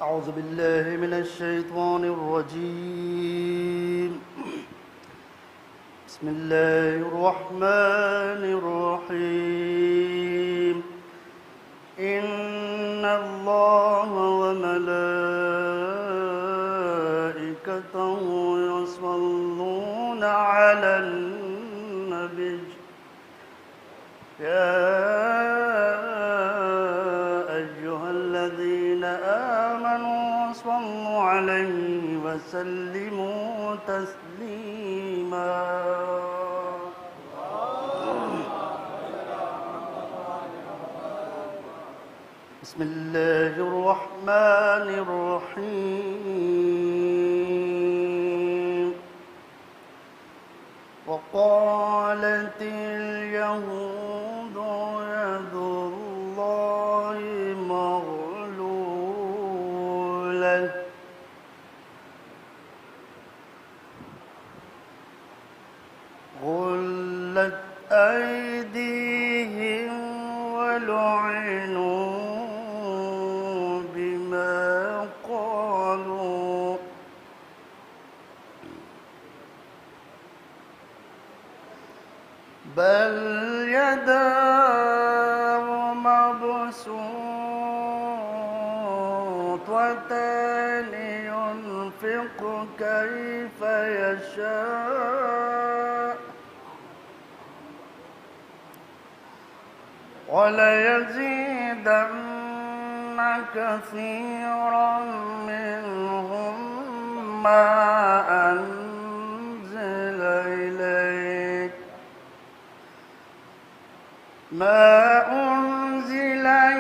أعوذ بالله من الشيطان الرجيم. بسم الله الرحمن الرحيم. إن الله وملائكته يصلون على النبي يا أيها الذين آمنوا صلوا عليه وسلموا تسليما. بسم الله الرحمن الرحيم. وقالت اليهود يد الله مغلولة غلت أيديهم ولعنوا بما قالوا بل يداه مبسوطتان ينفق كيف يشاء وليزيدن كثيرا منهم ما أنزل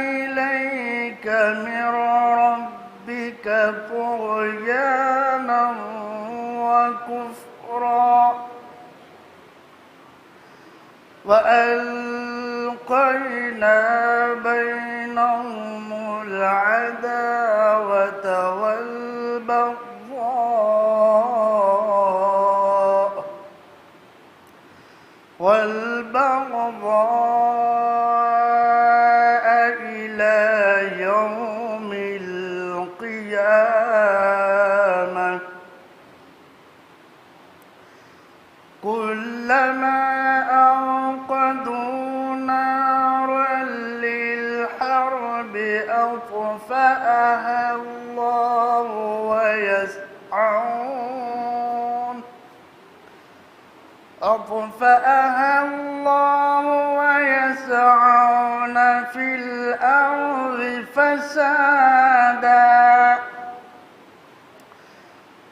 إليك من ربك طغيانا وكفرا وألقينا بينهم العداوة والبغضاء إلى يوم القيامة كلما أوقدوا نارا للحرب أطفأها الله ويسعون في الأرض فسادا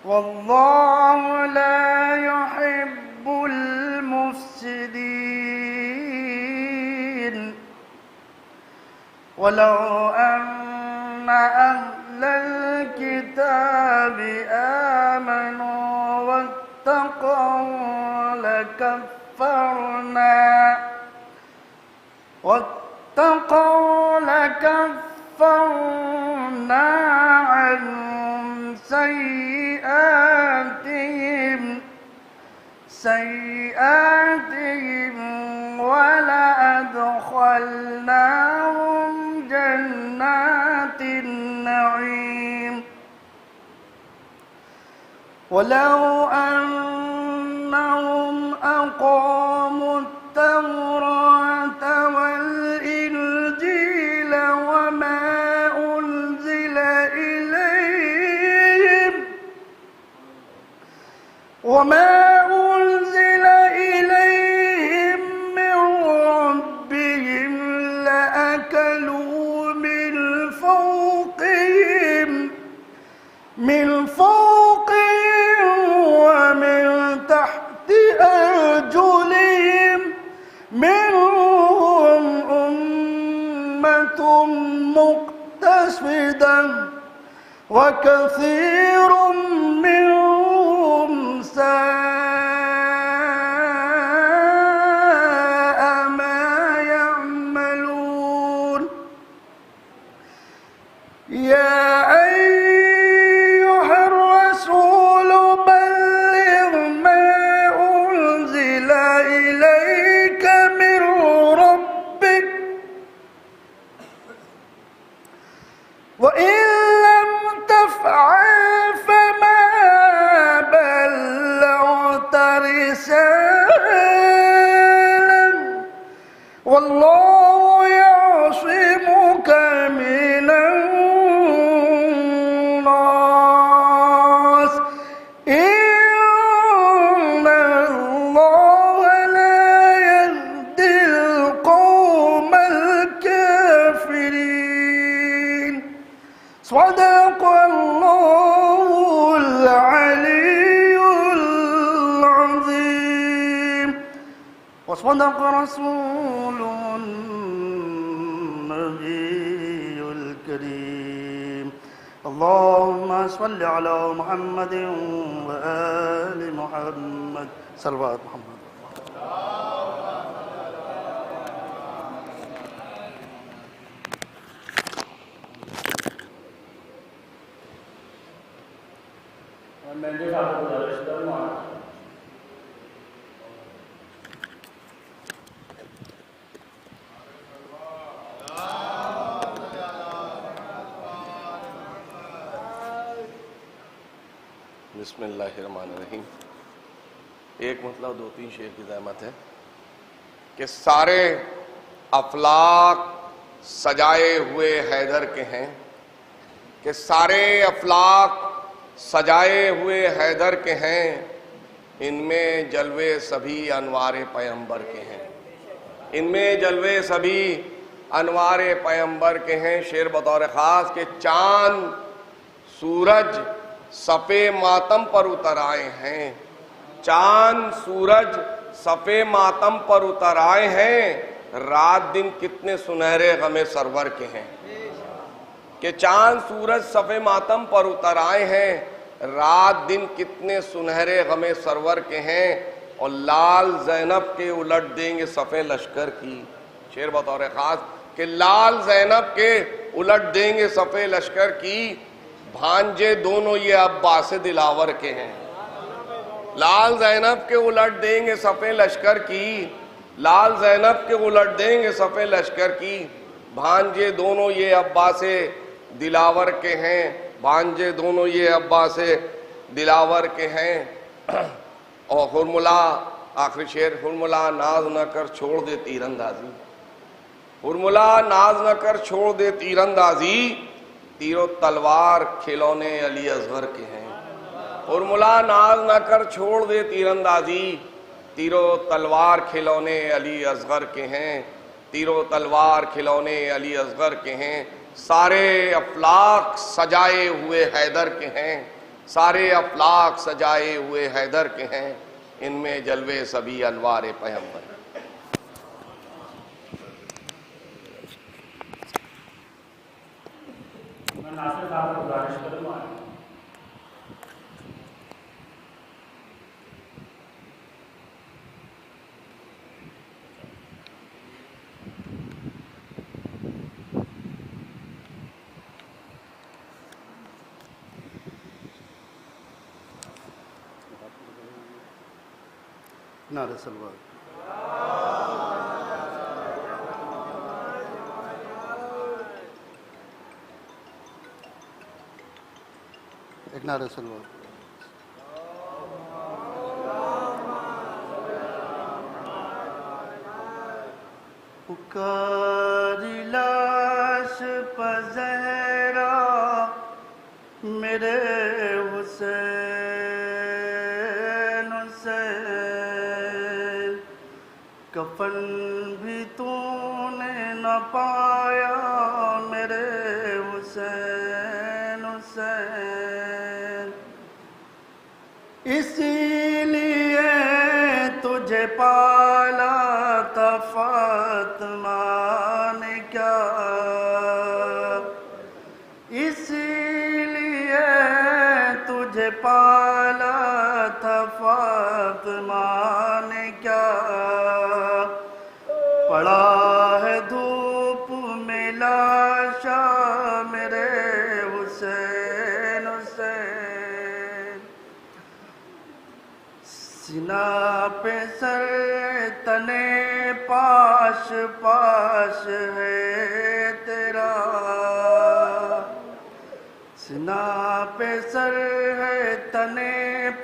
والله لا يحب المفسدين. ولو أن أهل الكتاب آمنوا واتقوا لكفرنا عنهم سيئاتهم ولأدخلناهم جنات النعيم. ولو أنهم أقاموا التوراة والإنجيل وما أنزل إليهم من ربهم لأكلوا من فوقهم ومن تحت أرجلهم منهم أمة مقتصدة وكثير منهم ساء ما يعملون. يا أيها الرسول بلغ ما أنزل إليك من ربك وإن لم صدق الله العلي العظيم وصدق رسوله النبي الكريم اللهم صل على محمد وآل محمد صلوات محمد. بسم اللہ الرحمن الرحیم. ایک مطلب دو تین شعر کی زحمت ہے کہ سارے افلاک سجائے ہوئے حیدر کے ہیں، کہ سارے افلاک سجائے ہوئے حیدر کے ہیں، ان میں جلوے سبھی انوار پیغمبر کے ہیں، ان میں جلوے سبھی انوار پیغمبر کے ہیں. شعر بطور خاص کہ چاند سورج صفے ماتم پر اتر آئے ہیں، چاند سورج صفے ماتم پر اتر آئے ہیں، رات دن کتنے سنہرے غم سرور کے ہیں. کہ چاند سورج صفے ماتم پر اتر آئے ہیں، رات دن کتنے سنہرے غم سرور کے ہیں، اور لال زینب کے الٹ دیں گے صفے لشکر کی. شعر بطور خاص کہ لال زینب کے الٹ دیں گے صفے لشکر کی، بھانجے دونوں یہ عباس دلاور کے ہیں. لال زینب کے الٹ دیں گے صفے لشکر کی، لال زینب کے الٹ دیں گے صفے لشکر کی، بھانجے دونوں یہ عباس دلاور کے ہیں، بھانجے دونوں یہ عباس دلاور کے ہیں. اور ہرملا آخری شعر، ہرملا ناز نہ کر چھوڑ دے تیر اندازی، ہرملا ناز نہ کر چھوڑ دے تیر اندازی، تیر و تلوار کھلونے علی اصغر کے ہیں. ہرملا ناز نہ کر چھوڑ دے تیر اندازی، تیر و تلوار کھلونے علی اصغر کے ہیں، تیر و تلوار کھلونے علی اصغر کے ہیں. سارے افلاک سجائے ہوئے حیدر کے ہیں، سارے افلاک سجائے ہوئے حیدر کے ہیں، ان میں جلوے سبھی انوار پیغمبر. میں ناصر صاحب کو گزارش کروں گا نعرہ سلوات. ایک نعرہ سلوات. پکاری لاش پزہرا میرے حسین حسین، کفن بھی تو نے نہ پایا میرے حسین حسین، اسی لیے تجھے پالا تھا فاطمہ نے کیا، اسی لیے تجھے پالا تھا فاطمہ نے کیا، پڑا ہے دھوپ میں لاشا میرے حسین حسین، سینہ پہ سر تنے پاش پاش ہے تیرا، سینہ پہ سر ہے تنے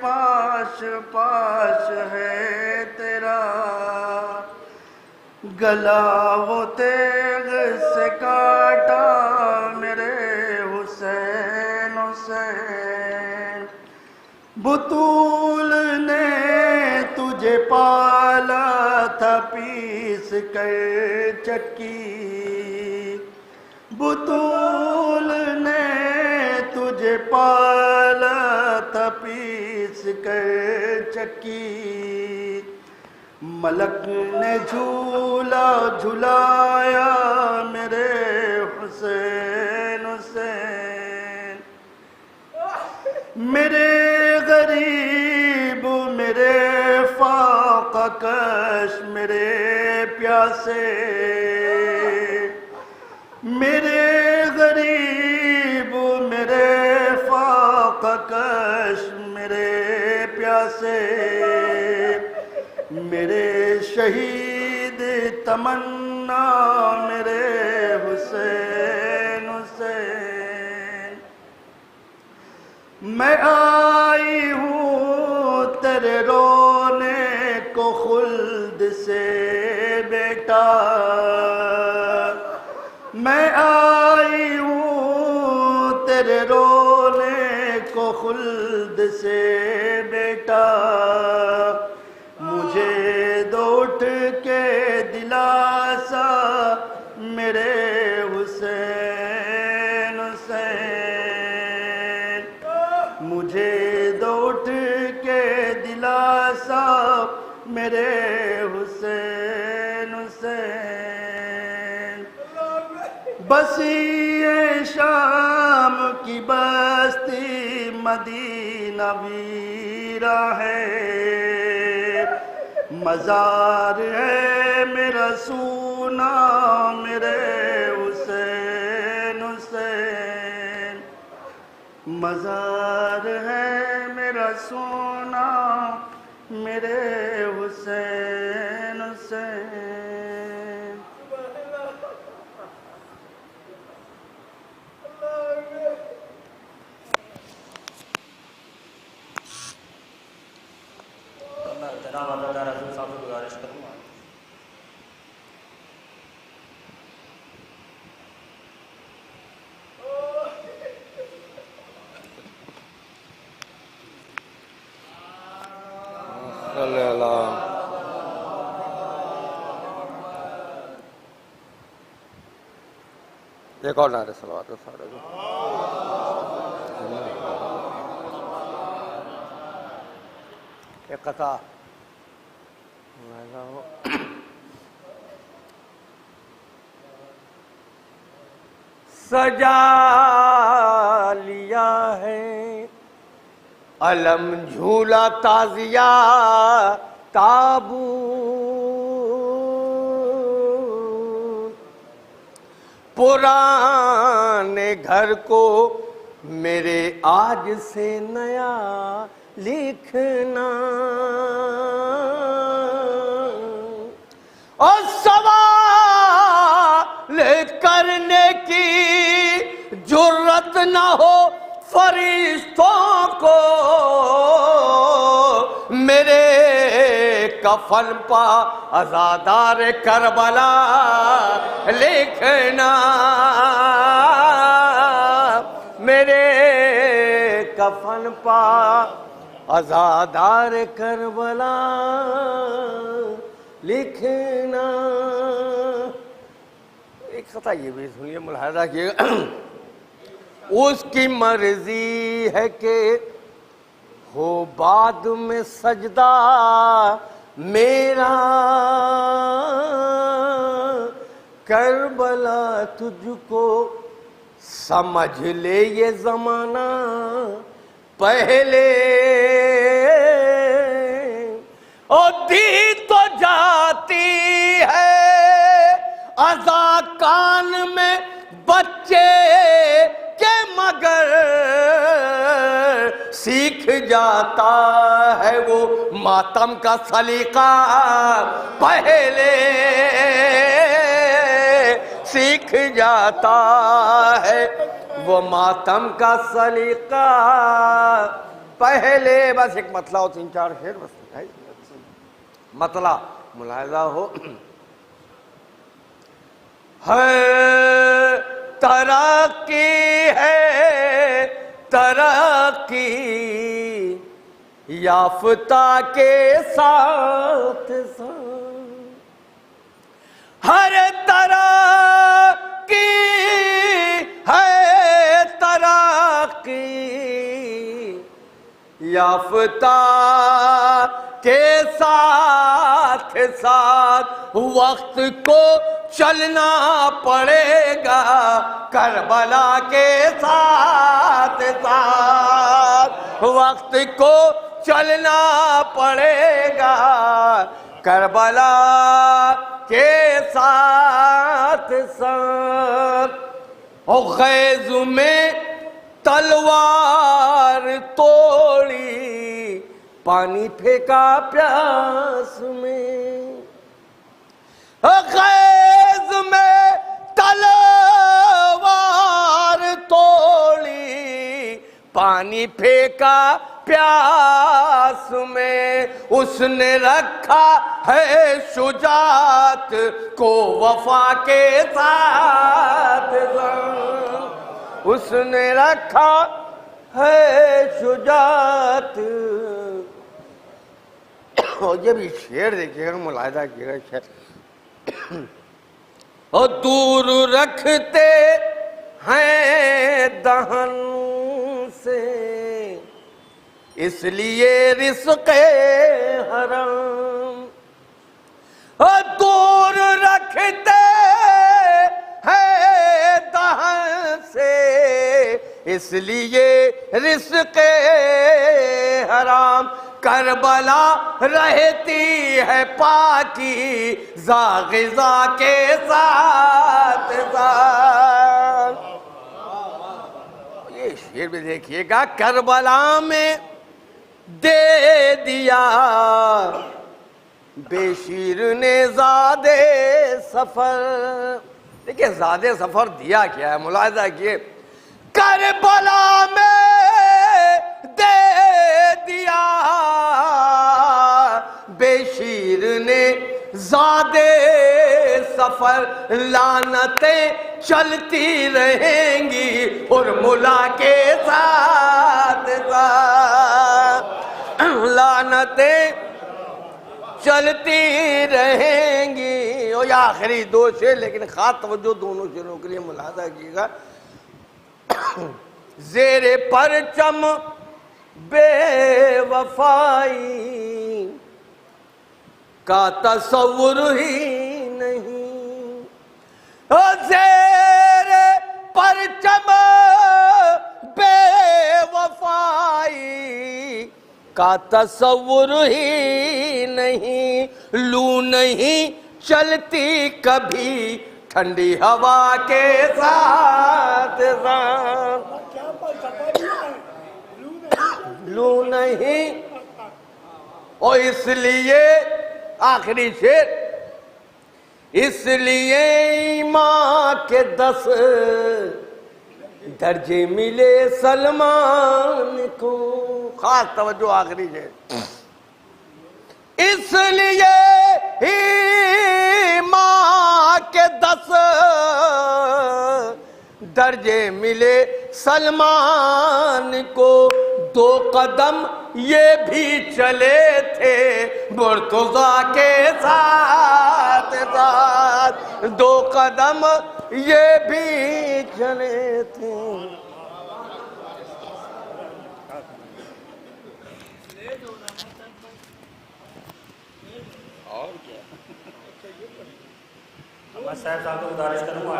پاش پاش ہے تیرا، گلا وہ تیغ سے کاٹا میرے حسین حسین، بطول نے تجھے پالا تھا پیس کر چکی، بطول نے پالا تھا پیس کر چکی، ملک نے جھولا جھلایا میرے حسین حسین، میرے غریب میرے فاقہ کش میرے پیاسے، میرے غریب میرے فاقہ کش میرے پیاسے، میرے شہید تمنا میرے حسین حسین، میں آئی ہوں تیرے رونے کو خلد سے بیٹا، میں آئی ہوں تیرے رونے کو خلد سے بیٹا، مجھے دو اٹھ کے دلاسا میرے حسین حسین، مجھے دو اٹھ کے دلاسا میرے حسین حسین، بسی شام کی بستی مدینہ ویرا ہے، مزار ہے میرا سونا میرے حسین حسین، مزار ہے میرا سونا میرے حسین حسین۔ جناب اللہ تعالیٰ رسول صاحب سے گزارش کروں گا صلی اللہ ایک اور نعرے صلوات سارے ایک قطع سجا لیا ہے علم جھولا تازیہ تابوت، پرانے گھر کو میرے آج سے نیا لکھنا، اور سوال کرنے کی جرت نہ ہو فرشتوں کو، میرے کفن پا عزادار کربلا لکھنا، میرے کفن پا عزادار کربلا لکھنا۔ ایک خطا یہ بھی سنیے، ملاحظہ کیے گا، اس کی مرضی ہے کہ ہو بعد میں سجدہ میرا، کربلا تجھ کو سمجھ لے یہ زمانہ پہلے، اور دی تو جاتی ہے عزا کان میں بچے کے، مگر سیکھ جاتا ہے وہ ماتم کا سلیقہ پہلے، سیکھ جاتا ہے وہ ماتم کا سلیقہ پہلے۔ بس ایک مطلع ہو، 3-4 شعر بس مطلع ملاحظہ ہو، ہے ترقی ہے ترقی یافتہ کے ساتھ ساتھ، ہر ترقی ہے ترقی یافتہ کے ساتھ ساتھ وقت کو چلنا پڑے گا، کربلا کے ساتھ ساتھ وقت کو چلنا پڑے گا، کربلا کے ساتھ ساتھ۔ اور خیز میں تلوار توڑی، پانی پھینکا پیاس میں، خیز میں تلوار توڑی، پانی پھینکا پیاس میں، اس نے رکھا ہے شجاعت کو وفا کے ساتھ، اس نے رکھا ہے شجاعت۔ اور یہ بھی شعر دیکھیے گا، ملاحظہ کیے گا شعر، اور دور رکھتے ہیں دہن سے اس لیے رزق حرام، اور دور رکھتے ہیں دہن سے اس لیے رزق حرام، کربلا رہتی ہے پاکی غذا کے ساتھ ساتھ۔ یہ شعر بھی دیکھیے گا، کربلا میں دے دیا بے شیر نے زادے سفر۔ دیکھیے زادے سفر دیا کیا ہے، ملاحظہ کیے، کربلا میں دے دیا بے شیر نے زادے سفر، لعنتیں چلتی رہیں گی ارملا کے ساتھ ساتھ، لعنتیں چلتی رہیں گی۔ اور یہ آخری دو شعر، لیکن خاص توجہ دونوں شعروں کے لیے ملاحظہ کیے گا۔ زیر پرچم بے وفائی کا تصور ہی نہیں، زیر پرچم بے وفائی کا تصور ہی نہیں، لو نہیں چلتی کبھی ٹھنڈی ہوا کے ساتھ ساتھ، لو نہیں، اور اس لیے آخری شعر، اس لیے ایمان کے 10 درجے ملے سلمان کو، خاص توجہ آخری شعر، اس لیے ایمان کے 10 درجے ملے سلمان کو، 2 قدم یہ بھی چلے تھے مرتضیٰ کے ساتھ ساتھ، 2 قدم یہ بھی چلے تھے۔ میں صاحب صاحب کو گزارش کروں گا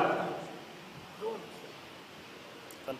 کل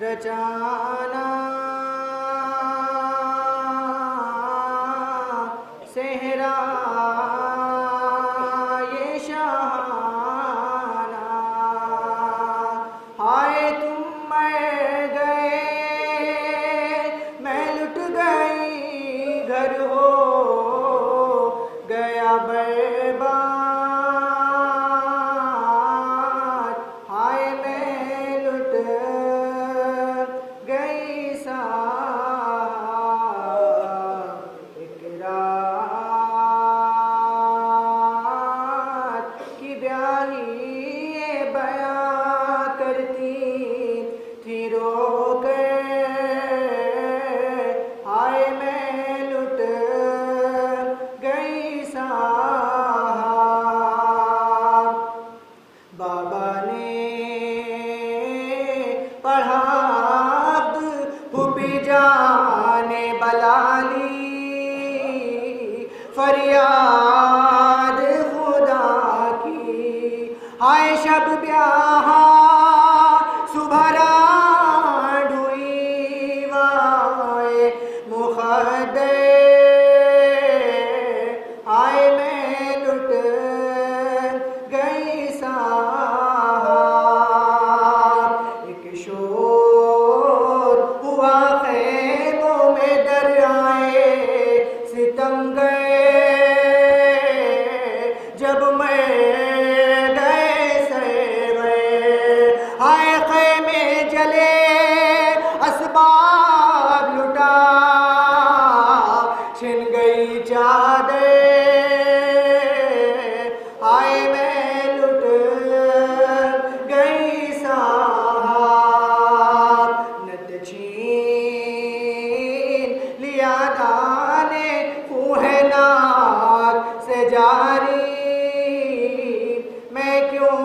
رچانا صحرا یہ شاہانہ، ہائے تم مر گئے میں لٹ گئی، گھر ہو گیا برباد، فریاد خدا کی ہائے شب بیاہ صبح رات ہوئی وائے مخدر آئے میں لٹ گئی صاحب ایک شور ہوا خیموں میں در آئے ستم گئے جب میں گئے سیرے آئے خیمے جلے اسباب لٹا چھن گئی چادر آئے میں لٹ گئی صاحب نت چھین لیا دانے کوہ ناک سے جاری میں کیوں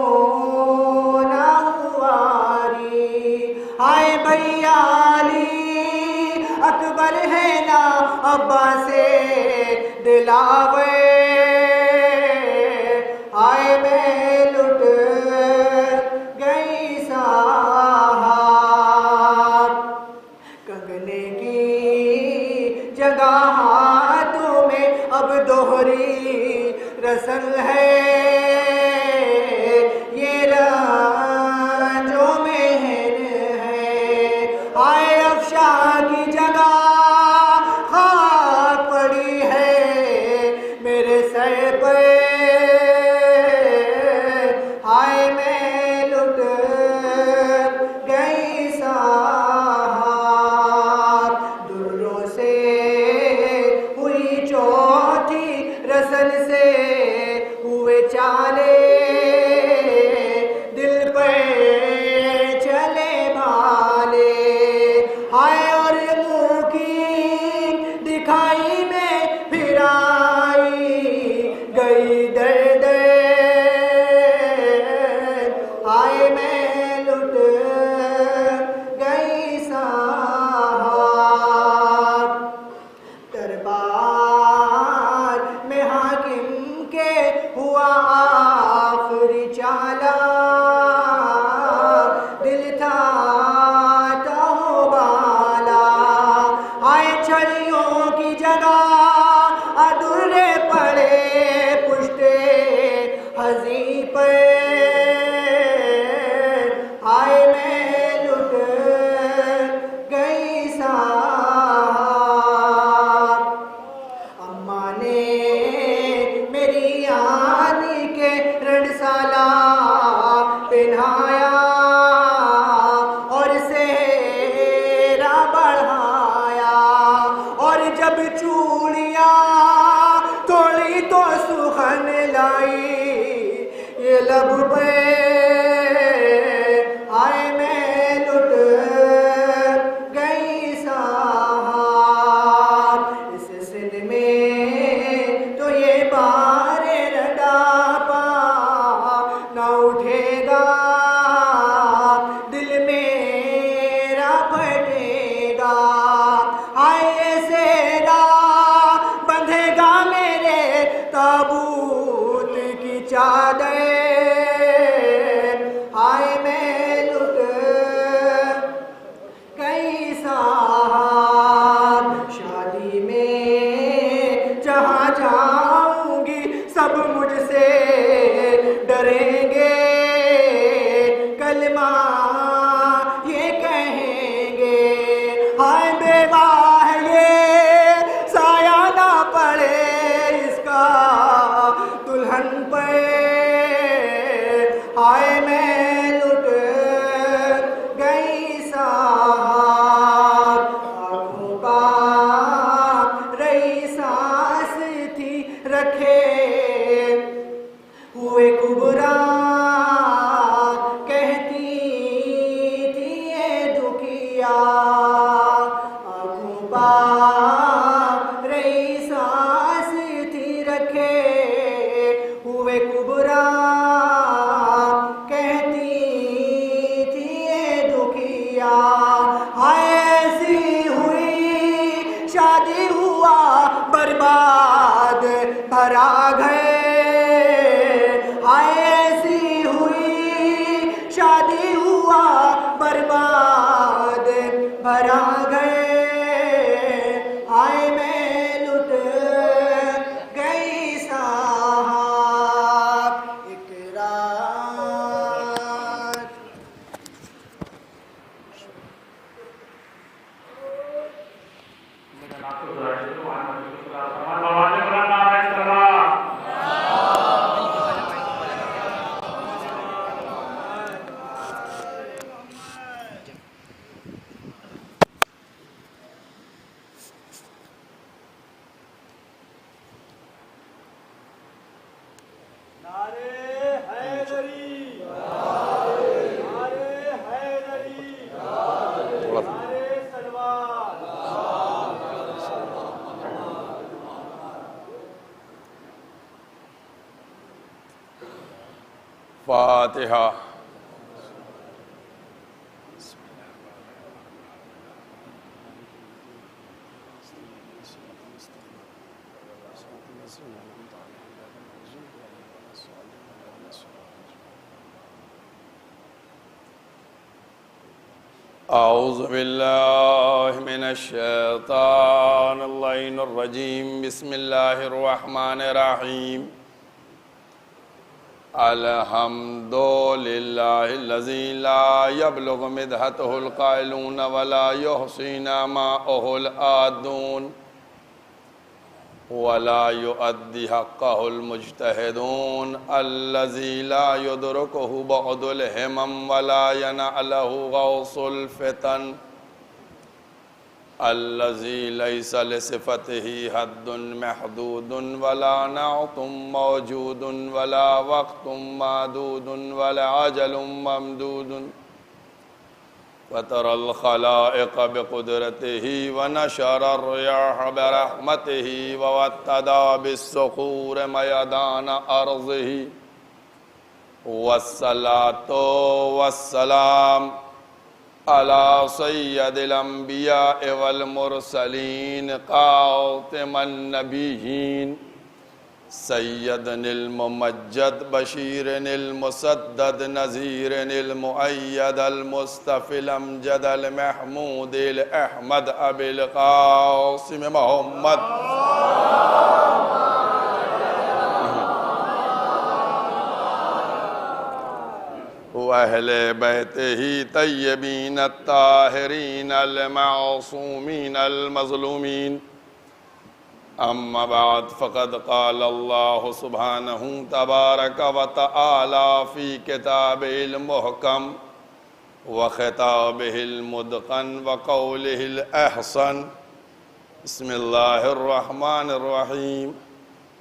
نہ ہواری آئے بیالی اکبر ہے نا ابا سے دلاوے آئے میں لٹ گئی صاحب کنگنے کی جگہ ہاتھوں میں اب دوہری رسل ہے یہ رنجوں میں ہے آئے افشا کی جگہ خاک پڑی ہے میرے سر پہ آئے میں لٹ گئی صاحب دروں سے ہوئی چوتھی رسل سے ہوئے چالے دل پہ چلے بھالے آئے اور منہ کی دکھائی میں پھر آئی گئی درد آئے میں لٹ گئی صاحب دربار میں حاکم کے ہوا آخری چالا دل تھا بالا آئے چھڑیوں کی جگہ ادھورے پڑے پشتے حزیں پہ آئے میں لٹ گئی صاحب اماں نے میری آنی کے رن سالہ پہنایا اور سہرا بڑھایا اور جب چوڑیاں تھوڑی تو سخن لائی یہ لب پہ آئے میں لٹ گئی صاحب اس سن میں تو یہ بار رڈاپا نہ اٹھے گا دل میرا پھٹے گا آئے سیرا بندھے گا میرے تابوت کی چادر آئے میں لٹ گئی صاحب شادی میں جہاں جاؤں گی سب مجھ سے ڈریں گے کلمہ یہ کہیں گے ہائے بیوہ ہے یہ سایہ نہ پڑے اس کا دلہن پہ آئے میں لٹ گئی صاحب آنکھوں کا رہی سانس تھی رکھے ہوئے کبرا کہتی تھی یہ دکھیا آنکھوں کا رہی سانس بھرا گئے ہائے ایسی ہوئی شادی ہوا برباد بھرا گئے ہائے میں لٹ گئی صاحب ایک رات فاتحہ. اعوذ باللہ من الشیطان اللعین الرجیم. بسم اللہ الرحمن الرحیم. الحمد للہ الذی لا یبلغ مدحتہ القائلون ولا یحصی نعماءہ العادون ولا یؤدی حقہ المجتہدون الذی لا یدرکہ بعد الہمم ولا ینعلہ غوث الفتن الذي ليس لصفته حد محدود ولا نعت موجود ولا وقت معدود ولا عجل ممدود وترى الخلائق بقدرته ونشر الرياح برحمته ووتدا بالصخور ميدان أرضه والصلاة والسلام على سید الانبیاء والمرسلین خاتم النبیین سیدنا الممجد بشیر المسدد نذیر المؤید المصطفی الامجد المحمود الاحمد ابی القاسم محمد وأهل بيته طيبين الطاهرين المعصومين المظلومين أما بعد فقد قال الله سبحانه تبارك وتعالى في كتابه المحكم وخطابه المتقن وقوله الأحسن بسم الله الرحمن الرحيم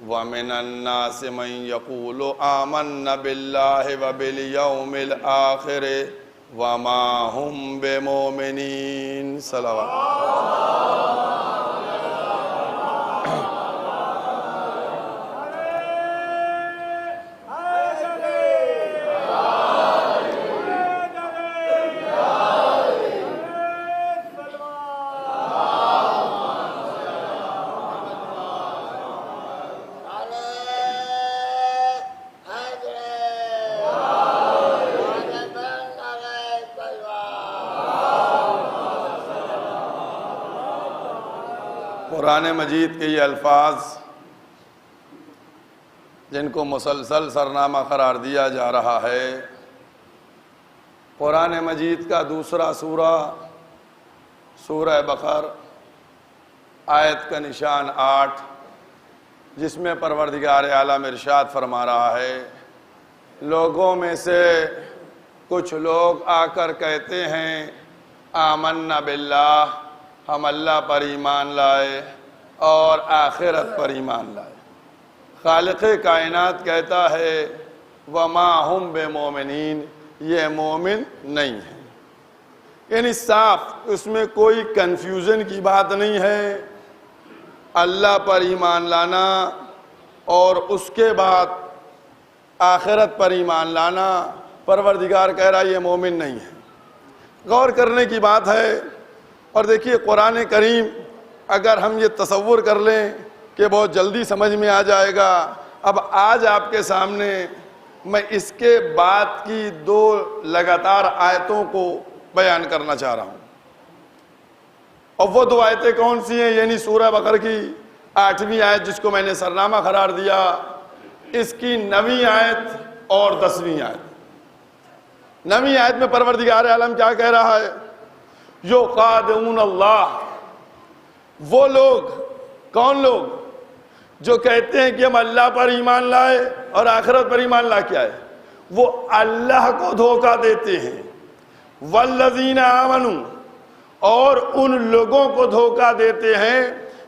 ومن الناس من يقول آمنا بالله وباليوم الآخر وما هم بمؤمنين. صلوات. قرآن مجید کے یہ الفاظ جن کو مسلسل سرنامہ قرار دیا جا رہا ہے، قرآن مجید کا دوسرا سورہ سورہ بقر آیت کا نشان 8، جس میں پروردگار عالم ارشاد فرما رہا ہے، لوگوں میں سے کچھ لوگ آ کر کہتے ہیں آمنا باللہ، ہم اللہ پر ایمان لائے اور آخرت پر ایمان لائے۔ خالق کائنات کہتا ہے وما ہم بمومنین، یہ مومن نہیں ہے، یعنی صاف اس میں کوئی کنفیوژن کی بات نہیں ہے۔ اللہ پر ایمان لانا اور اس کے بعد آخرت پر ایمان لانا، پروردگار کہہ رہا ہے یہ مومن نہیں ہے۔ غور کرنے کی بات ہے۔ اور دیکھیے قرآن کریم اگر ہم یہ تصور کر لیں کہ بہت جلدی سمجھ میں آ جائے گا. اب آج آپ کے سامنے میں اس کے بعد کی 2 لگاتار آیتوں کو بیان کرنا چاہ رہا ہوں. اور وہ 2 آیتیں کون سی ہیں؟ یعنی سورہ بقرہ کی 8ویں آیت جس کو میں نے سرنامہ قرار دیا، اس کی 9ویں آیت اور 10ویں آیت. 9ویں آیت میں پروردگار عالم کیا کہہ رہا ہے؟ یخادعون اللہ. وہ لوگ، کون لوگ؟ جو کہتے ہیں کہ ہم اللہ پر ایمان لائے اور آخرت پر ایمان لا کے آئے، وہ اللہ کو دھوکہ دیتے ہیں. والذین آمنوا، اور ان لوگوں کو دھوکہ دیتے ہیں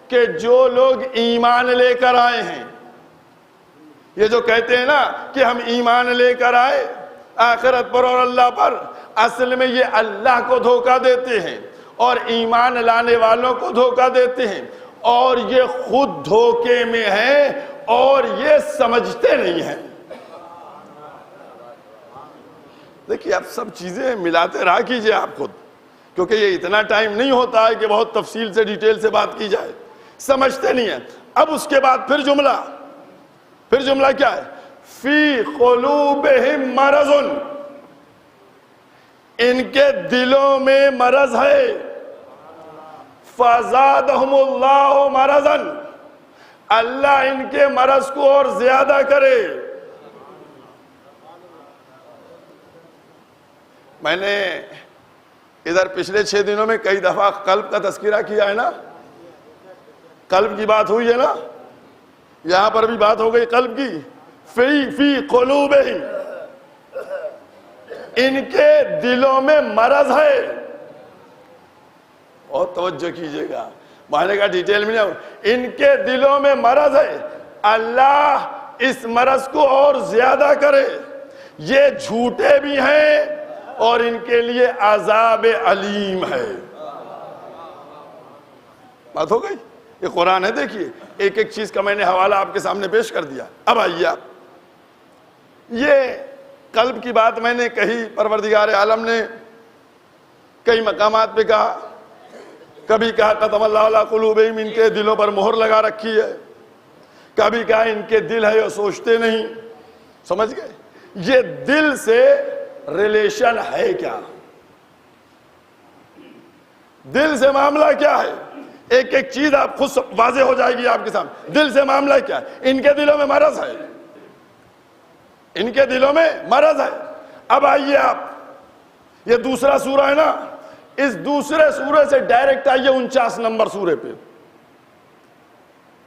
کہ جو لوگ ایمان لے کر آئے ہیں. یہ جو کہتے ہیں نا کہ ہم ایمان لے کر آئے آخرت پر اور اللہ پر، اصل میں یہ اللہ کو دھوکہ دیتے ہیں اور ایمان لانے والوں کو دھوکہ دیتے ہیں، اور یہ خود دھوکے میں ہیں اور یہ سمجھتے نہیں ہیں. دیکھیے اب سب چیزیں ملاتے رہا کیجئے آپ خود، کیونکہ یہ اتنا ٹائم نہیں ہوتا ہے کہ بہت تفصیل سے ڈیٹیل سے بات کی جائے. سمجھتے نہیں ہیں. اب اس کے بعد پھر جملہ کیا ہے؟ فی قلوبہم مرض، ان کے دلوں میں مرض ہے. فزادہم اللہ مرضا، اللہ ان کے مرض کو اور زیادہ کرے. میں نے ادھر پچھلے 6 دنوں میں کئی دفعہ قلب کا تذکرہ کیا ہے نا، قلب کی بات ہوئی ہے نا، یہاں پر بھی بات ہو گئی قلب کی. فی قلوبہم، ان کے دلوں میں مرض ہے. اور توجہ کیجئے گا، معنی کا ڈیٹیل میں نہیں، ان کے دلوں میں مرض ہے، اللہ اس مرض کو اور زیادہ کرے. یہ جھوٹے بھی ہیں اور ان کے لیے عذاب علیم ہے. بات ہو گئی؟ یہ قرآن ہے. دیکھیے ایک ایک چیز کا میں نے حوالہ آپ کے سامنے پیش کر دیا. اب آئیے آپ، یہ قلب کی بات میں نے کہی، پروردگار عالم نے کئی مقامات پہ کہا. کبھی کہا ختم اللہ علی قلوبہم، ان کے دلوں پر مہر لگا رکھی ہے. کبھی کہا ان کے دل ہے اور سوچتے نہیں. سمجھ گئے؟ یہ دل سے ریلیشن ہے کیا؟ دل سے معاملہ کیا ہے؟ ایک ایک چیز آپ خود واضح ہو جائے گی آپ کے سامنے. دل سے معاملہ کیا ہے؟ ان کے دلوں میں مرض ہے، ان کے دلوں میں مرض ہے. اب آئیے آپ، یہ دوسرا سورہ ہے نا، اس دوسرے سورے سے ڈائریکٹ آئیے 49 نمبر سورے پہ،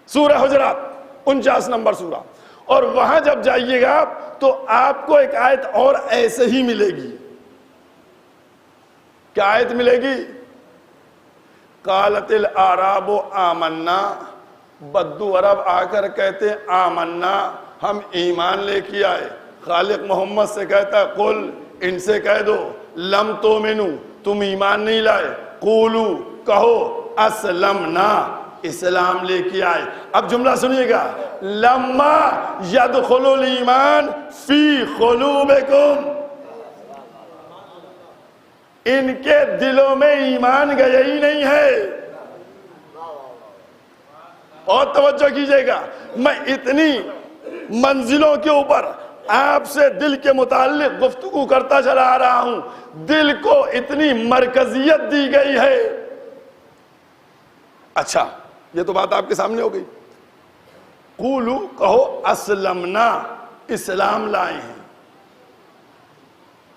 سورہ حجرات 49 نمبر سورہ. اور وہاں جب جائیے گا آپ تو آپ کو ایک آیت اور ایسے ہی ملے گی. کیا آیت ملے گی؟ قالت الاعراب آمنا، بدو عرب آ کر کہتے ہیں آمنا، ہم ایمان لے کے آئے. خالق محمد سے کہتا ہے قل، ان سے کہہ دو لم تؤمنو، تم ایمان نہیں لائے. قولو، کہو اسلمنا، اسلام لے کے آئے. اب جملہ سنیے گا، لما یدخل الایمان فی قلوبکم، ان کے دلوں میں ایمان گیا ہی نہیں ہے. اور توجہ کیجئے گا، میں اتنی منزلوں کے اوپر آپ سے دل کے متعلق گفتگو کرتا چلا آ رہا ہوں. دل کو اتنی مرکزیت دی گئی ہے. اچھا یہ تو بات آپ کے سامنے ہو گئی. قولو، کہو اسلمنا، اسلام لائے ہیں،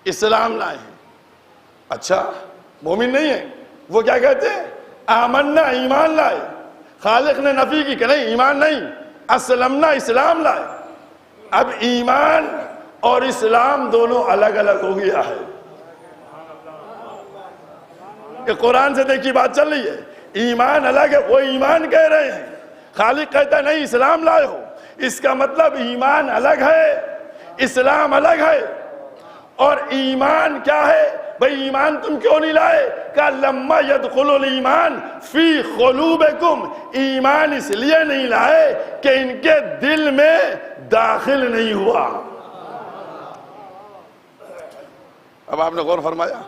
اسلام لائے ہیں. اچھا مومن نہیں ہے، وہ کیا کہتے ہیں؟ آمنا، ایمان لائے. خالق نے نفی کی کہ نہیں ایمان نہیں، اسلمنا، اسلام لائے. اب ایمان اور اسلام دونوں الگ الگ ہو گیا ہے. کہ قرآن سے دیکھی بات چل رہی ہے. ایمان الگ ہے، وہ ایمان کہہ رہے ہیں، خالق کہتا ہے نہیں اسلام لائے ہو. اس کا مطلب ایمان الگ ہے، اسلام الگ ہے. اور ایمان کیا ہے؟ بھئی ایمان تم کیوں نہیں لائے؟ کہ لما یدخل الایمان فی قلوبکم، ایمان اس لیے نہیں لائے کہ ان کے دل میں داخل نہیں ہوا. اب آپ نے غور فرمایا؟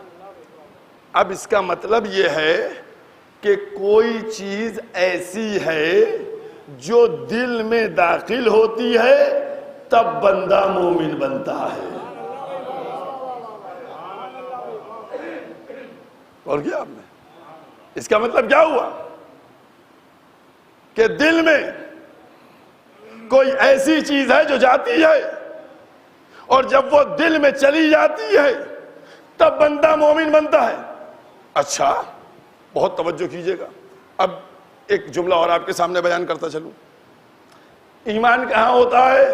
اب اس کا مطلب یہ ہے کہ کوئی چیز ایسی ہے جو دل میں داخل ہوتی ہے تب بندہ مومن بنتا ہے. اور کیا آپ نے اس کا مطلب کیا ہوا کہ دل میں کوئی ایسی چیز ہے جو جاتی ہے اور جب وہ دل میں چلی جاتی ہے تب بندہ مومن بنتا ہے. اچھا بہت توجہ کیجئے گا. اب ایک جملہ اور آپ کے سامنے بیان کرتا چلوں. ایمان کہاں ہوتا ہے؟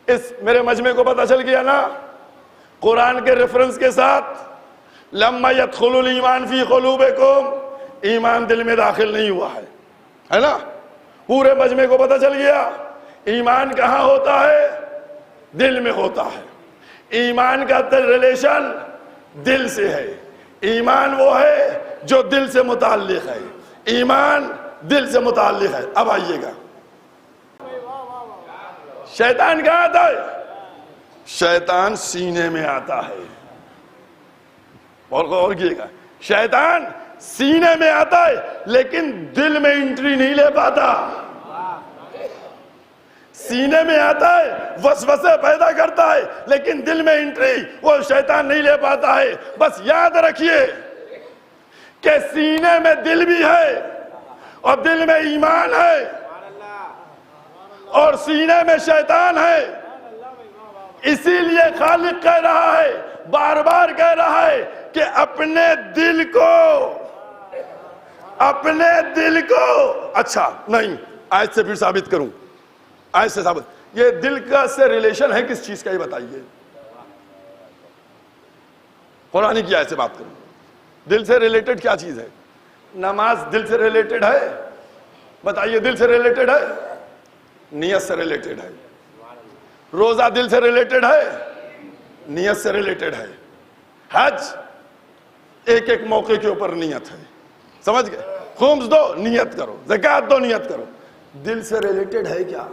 اس میرے مجمع کو پتہ چل گیا نا قرآن کے ریفرنس کے ساتھ. لما يدخل الایمان فی قلوبکم، ایمان دل میں داخل نہیں ہوا ہے نا. پورے مجمع کو پتہ چل گیا ایمان کہاں ہوتا ہے؟ دل میں ہوتا ہے. ایمان کا ریلیشن دل سے ہے. ایمان وہ ہے جو دل سے متعلق ہے. ایمان دل سے متعلق ہے. اب آئیے گا شیطان کہاں آتا ہے؟ شیطان سینے میں آتا ہے. اور غور کیے گا شیطان سینے میں آتا ہے لیکن دل میں انٹری نہیں لے پاتا. سینے میں آتا ہے وسوسے پیدا کرتا ہے لیکن دل میں انٹری وہ شیطان نہیں لے پاتا ہے. بس یاد رکھیے کہ سینے میں دل بھی ہے اور دل میں ایمان ہے اور سینے میں شیطان ہے. اسی لیے خالق کہہ رہا ہے، بار بار کہہ رہا ہے کہ اپنے دل کو اچھا نہیں آیت سے پھر ثابت کروں. آیت سے ثابت یہ دل کا سے ریلیشن ہے کس چیز کا یہ بتائیے. قرآن کی آیت سے بات کروں. دل سے ریلیٹڈ کیا چیز ہے؟ نماز دل سے ریلیٹڈ ہے؟ بتائیے دل سے ریلیٹڈ ہے؟ نیت سے ریلیٹڈ ہے. روزہ دل سے ریلیٹڈ ہے؟ نیت سے ریلیٹڈ ہے. حج ایک ایک موقع کے اوپر نیت ہے. سمجھ گئے؟ خمس دو نیت کرو، زکوٰۃ دو نیت کرو. دل سے ریلیٹڈ ہے کیا؟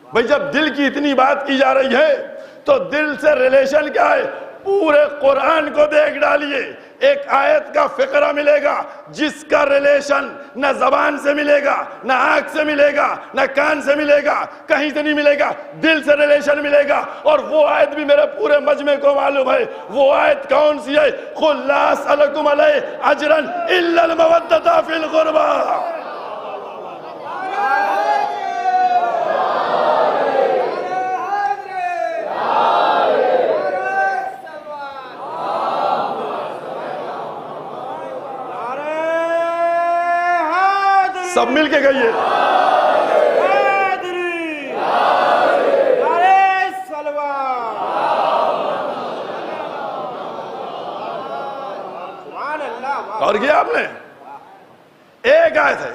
بھئی جب دل کی اتنی بات کی جا رہی ہے تو دل سے ریلیشن کیا ہے؟ پورے قرآن کو دیکھ ڈالیے، ایک آیت کا فقرہ ملے گا جس کا ریلیشن نہ زبان سے ملے گا، نہ آنکھ سے ملے گا، نہ کان سے ملے گا، کہیں سے نہیں ملے گا، دل سے ریلیشن ملے گا. اور وہ آیت بھی میرے پورے مجمع کو معلوم ہے. وہ آیت کون سی ہے؟ قُلْ لَا أَسْأَلُكُمْ عَلَيْهِ أَجْرًا إِلَّا الْمَوَدَّةَ فِي الْقُرْبَى. سب مل کے گئیے اور کیا آپ نے ایک آیت ہے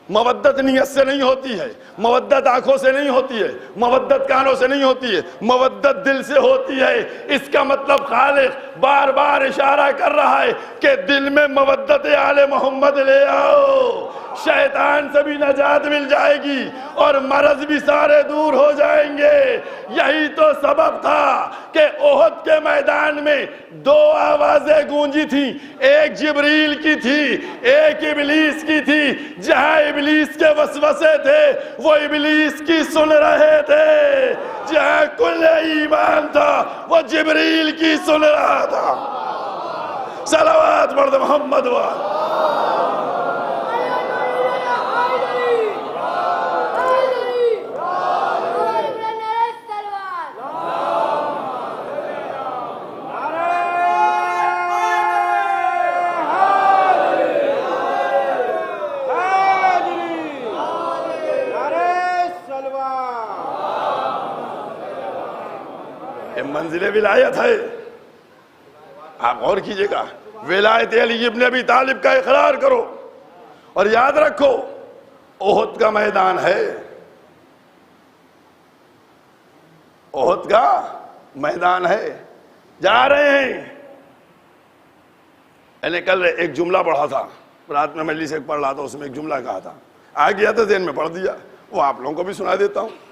مودت نیت سے نہیں ہوتی ہے، مودت آنکھوں سے نہیں ہوتی ہے، مودت کانوں سے نہیں ہوتی ہے، مودت دل سے ہوتی ہے. اس کا مطلب خالق بار بار اشارہ کر رہا ہے کہ دل میں مودت آل محمد لے آؤ، شیطان سے بھی نجات مل جائے گی اور مرض بھی سارے دور ہو جائیں گے. یہی تو سبب تھا کہ احد کے میدان میں دو آوازیں گونجی تھیں، ایک جبریل کی تھی، ایک ابلیس کی تھی. جہاں ابلیس کے وسوسے تھے وہ ابلیس کی سن رہے تھے، جہاں کل ایمان تھا وہ جبریل کی سن رہا تھا. صلوات پڑھ دو محمد وال. منزل ولایت ہے. آپ غور کیجئے گا، ولایت علی ابن ابی طالب کا اقرار کرو اور یاد رکھو احد کا میدان ہے، احد کا میدان ہے. جا رہے ہیں. میں نے کل ایک جملہ پڑھا تھا، رات میں مجلس ایک پڑھ رہا تھا، اس میں ایک جملہ کہا تھا، آ گیا تھا ذہن میں، پڑھ دیا. وہ آپ لوگوں کو بھی سنا دیتا ہوں.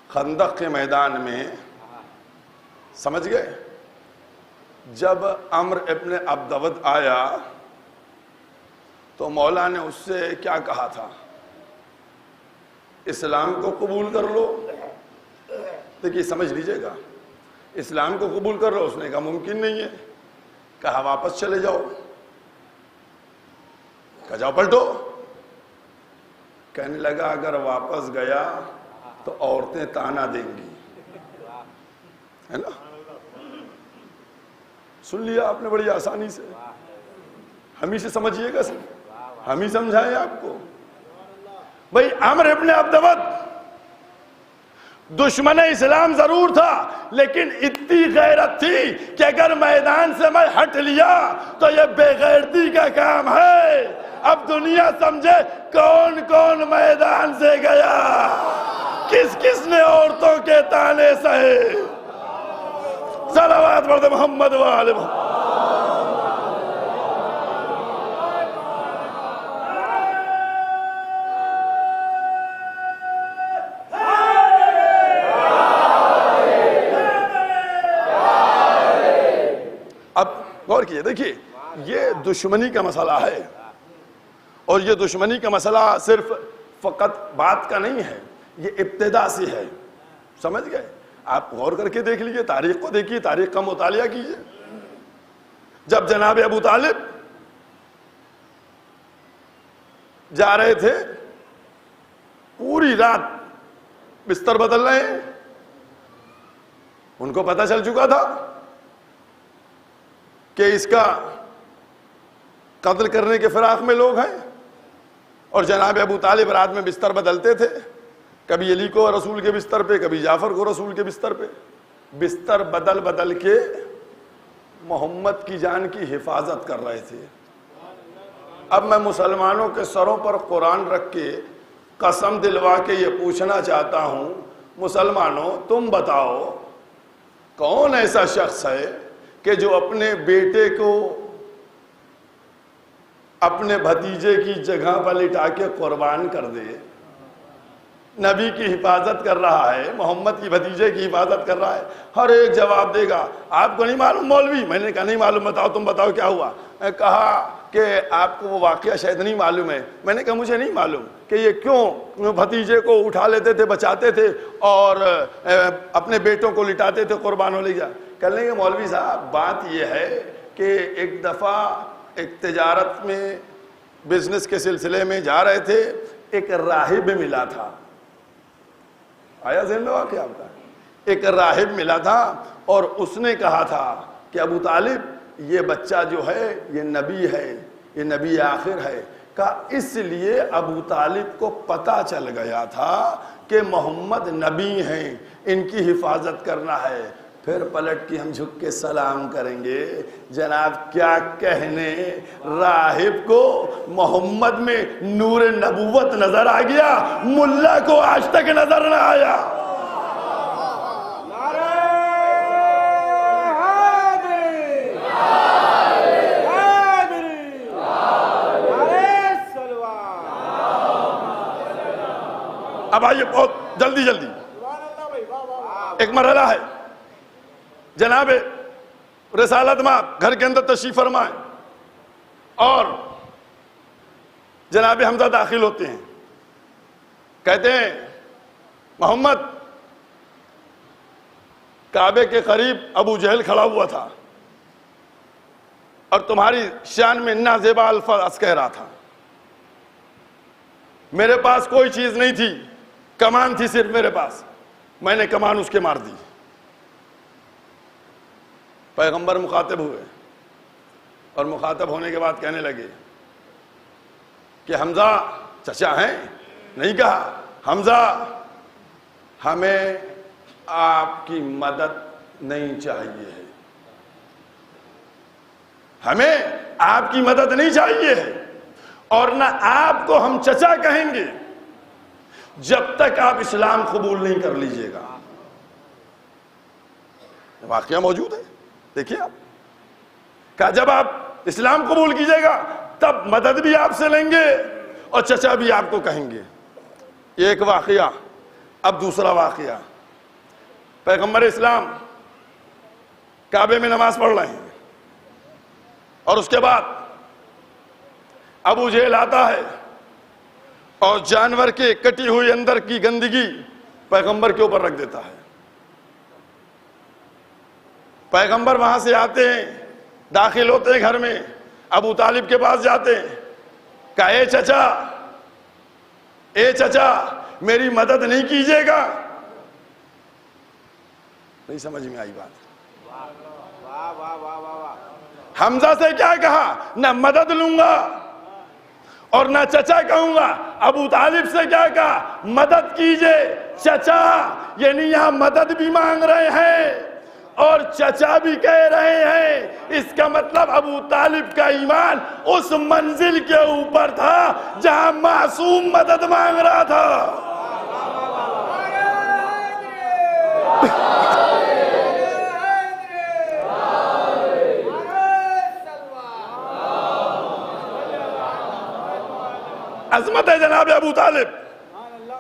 خندق کے میدان میں سمجھ گئے جب عمرو ابن عبدود آیا تو مولا نے اس سے کیا کہا تھا؟ اسلام کو قبول کر لو. دیکھیے سمجھ لیجئے گا، اسلام کو قبول کر لو، اس نے کہا ممکن نہیں ہے. کہا واپس چلے جاؤ. کہا جاؤ پلٹو. کہنے لگا اگر واپس گیا تو عورتیں تانا دیں گی، ہے نا؟ سن لیا آپ نے بڑی آسانی سے. ہم ہی سے سمجھیے گا سر، ہم ہی سمجھائیں آپ کو. بھئی عمر ابن عبدود دشمن اسلام ضرور تھا، لیکن اتنی غیرت تھی کہ اگر میدان سے میں ہٹ لیا تو یہ بے غیرتی کا کام ہے. اب دنیا سمجھے کون کون میدان سے گیا، کس کس نے عورتوں کے تانے سہے. صلوات پڑھتے محمد و آل محمد. اب غور کیے، دیکھیے یہ دشمنی کا مسئلہ ہے، اور یہ دشمنی کا مسئلہ صرف فقط بات کا نہیں ہے، یہ ابتدا سے ہے. سمجھ گئے؟ آپ غور کر کے دیکھ لیجئے، تاریخ کو دیکھیے، تاریخ کا مطالعہ کیجئے. جب جناب ابو طالب جا رہے تھے، پوری رات بستر بدل رہے ہیں، ان کو پتہ چل چکا تھا کہ اس کا قتل کرنے کے فراق میں لوگ ہیں. اور جناب ابو طالب رات میں بستر بدلتے تھے، کبھی علی کو رسول کے بستر پہ، کبھی جعفر کو رسول کے بستر پہ. بستر بدل بدل کے محمد کی جان کی حفاظت کر رہے تھے. اب میں مسلمانوں کے سروں پر قرآن رکھ کے قسم دلوا کے یہ پوچھنا چاہتا ہوں، مسلمانوں تم بتاؤ کون ایسا شخص ہے کہ جو اپنے بیٹے کو اپنے بھتیجے کی جگہ پر لٹا کے قربان کر دے؟ نبی کی حفاظت کر رہا ہے، محمد کی بھتیجے کی حفاظت کر رہا ہے. ہر ایک جواب دے گا آپ کو نہیں معلوم مولوی؟ میں نے کہا نہیں معلوم. بتاؤ تم بتاؤ کیا ہوا. کہا کہ آپ کو وہ واقعہ شاید نہیں معلوم ہے. میں نے کہا مجھے نہیں معلوم کہ یہ کیوں بھتیجے کو اٹھا لیتے تھے، بچاتے تھے اور اپنے بیٹوں کو لٹاتے تھے قربان ہو لے جا. کہنے لگے مولوی صاحب بات یہ ہے کہ ایک دفعہ ایک تجارت میں بزنس کے سلسلے میں جا رہے تھے، ایک راہب ملا تھا. آیا ذہن میں واقعہ آپ کا؟ ایک راہب ملا تھا اور اس نے کہا تھا کہ ابو طالب یہ بچہ جو ہے یہ نبی ہے، یہ نبی آخر ہے. کہا اس لیے ابو طالب کو پتہ چل گیا تھا کہ محمد نبی ہیں، ان کی حفاظت کرنا ہے. پھر پلٹ کے ہم جھک کے سلام کریں گے. جناب کیا کہنے، راہب کو محمد میں نور نبوت نظر آ گیا، ملا کو آج تک نظر نہ آیا. اب آئیے بہت جلدی جلدی ایک مرحلہ ہے. جناب رسالت ماں گھر کے اندر تشریف فرمائیں اور جناب حمزہ داخل ہوتے ہیں. کہتے ہیں محمد، کعبے کے قریب ابو جہل کھڑا ہوا تھا اور تمہاری شان میں نازیبا الفاظ کہہ رہا تھا. میرے پاس کوئی چیز نہیں تھی، کمان تھی صرف میرے پاس، میں نے کمان اس کے مار دی. پیغمبر مخاطب ہوئے اور مخاطب ہونے کے بعد کہنے لگے کہ حمزہ چچا ہیں؟ نہیں کہا حمزہ ہمیں آپ کی مدد نہیں چاہیے ہے، ہمیں آپ کی مدد نہیں چاہیے ہے، اور نہ آپ کو ہم چچا کہیں گے جب تک آپ اسلام قبول نہیں کر لیجئے گا. واقعہ موجود ہے، دیکھیے آپ. کہا جب آپ اسلام قبول کیجئے گا تب مدد بھی آپ سے لیں گے اور چچا بھی آپ کو کہیں گے. یہ ایک واقعہ. اب دوسرا واقعہ، پیغمبر اسلام کعبے میں نماز پڑھ رہے ہیں اور اس کے بعد ابو جہل آتا ہے اور جانور کے کٹی ہوئی اندر کی گندگی پیغمبر کے اوپر رکھ دیتا ہے. پیغمبر وہاں سے آتے ہیں, داخل ہوتے ہیں گھر میں, ابو طالب کے پاس جاتے ہیں, کہا اے چچا میری مدد نہیں کیجیے گا. نہیں سمجھ میں آئی بات. حمزہ سے کیا کہا, نہ مدد لوں گا اور نہ چچا کہوں گا. ابو طالب سے کیا کہا, مدد کیجئے چچا. یعنی یہاں مدد بھی مانگ رہے ہیں اور چچا بھی کہہ رہے ہیں. اس کا مطلب ابو طالب کا ایمان اس منزل کے اوپر تھا جہاں معصوم مدد مانگ رہا تھا. عظمت ہے جناب ابو طالب.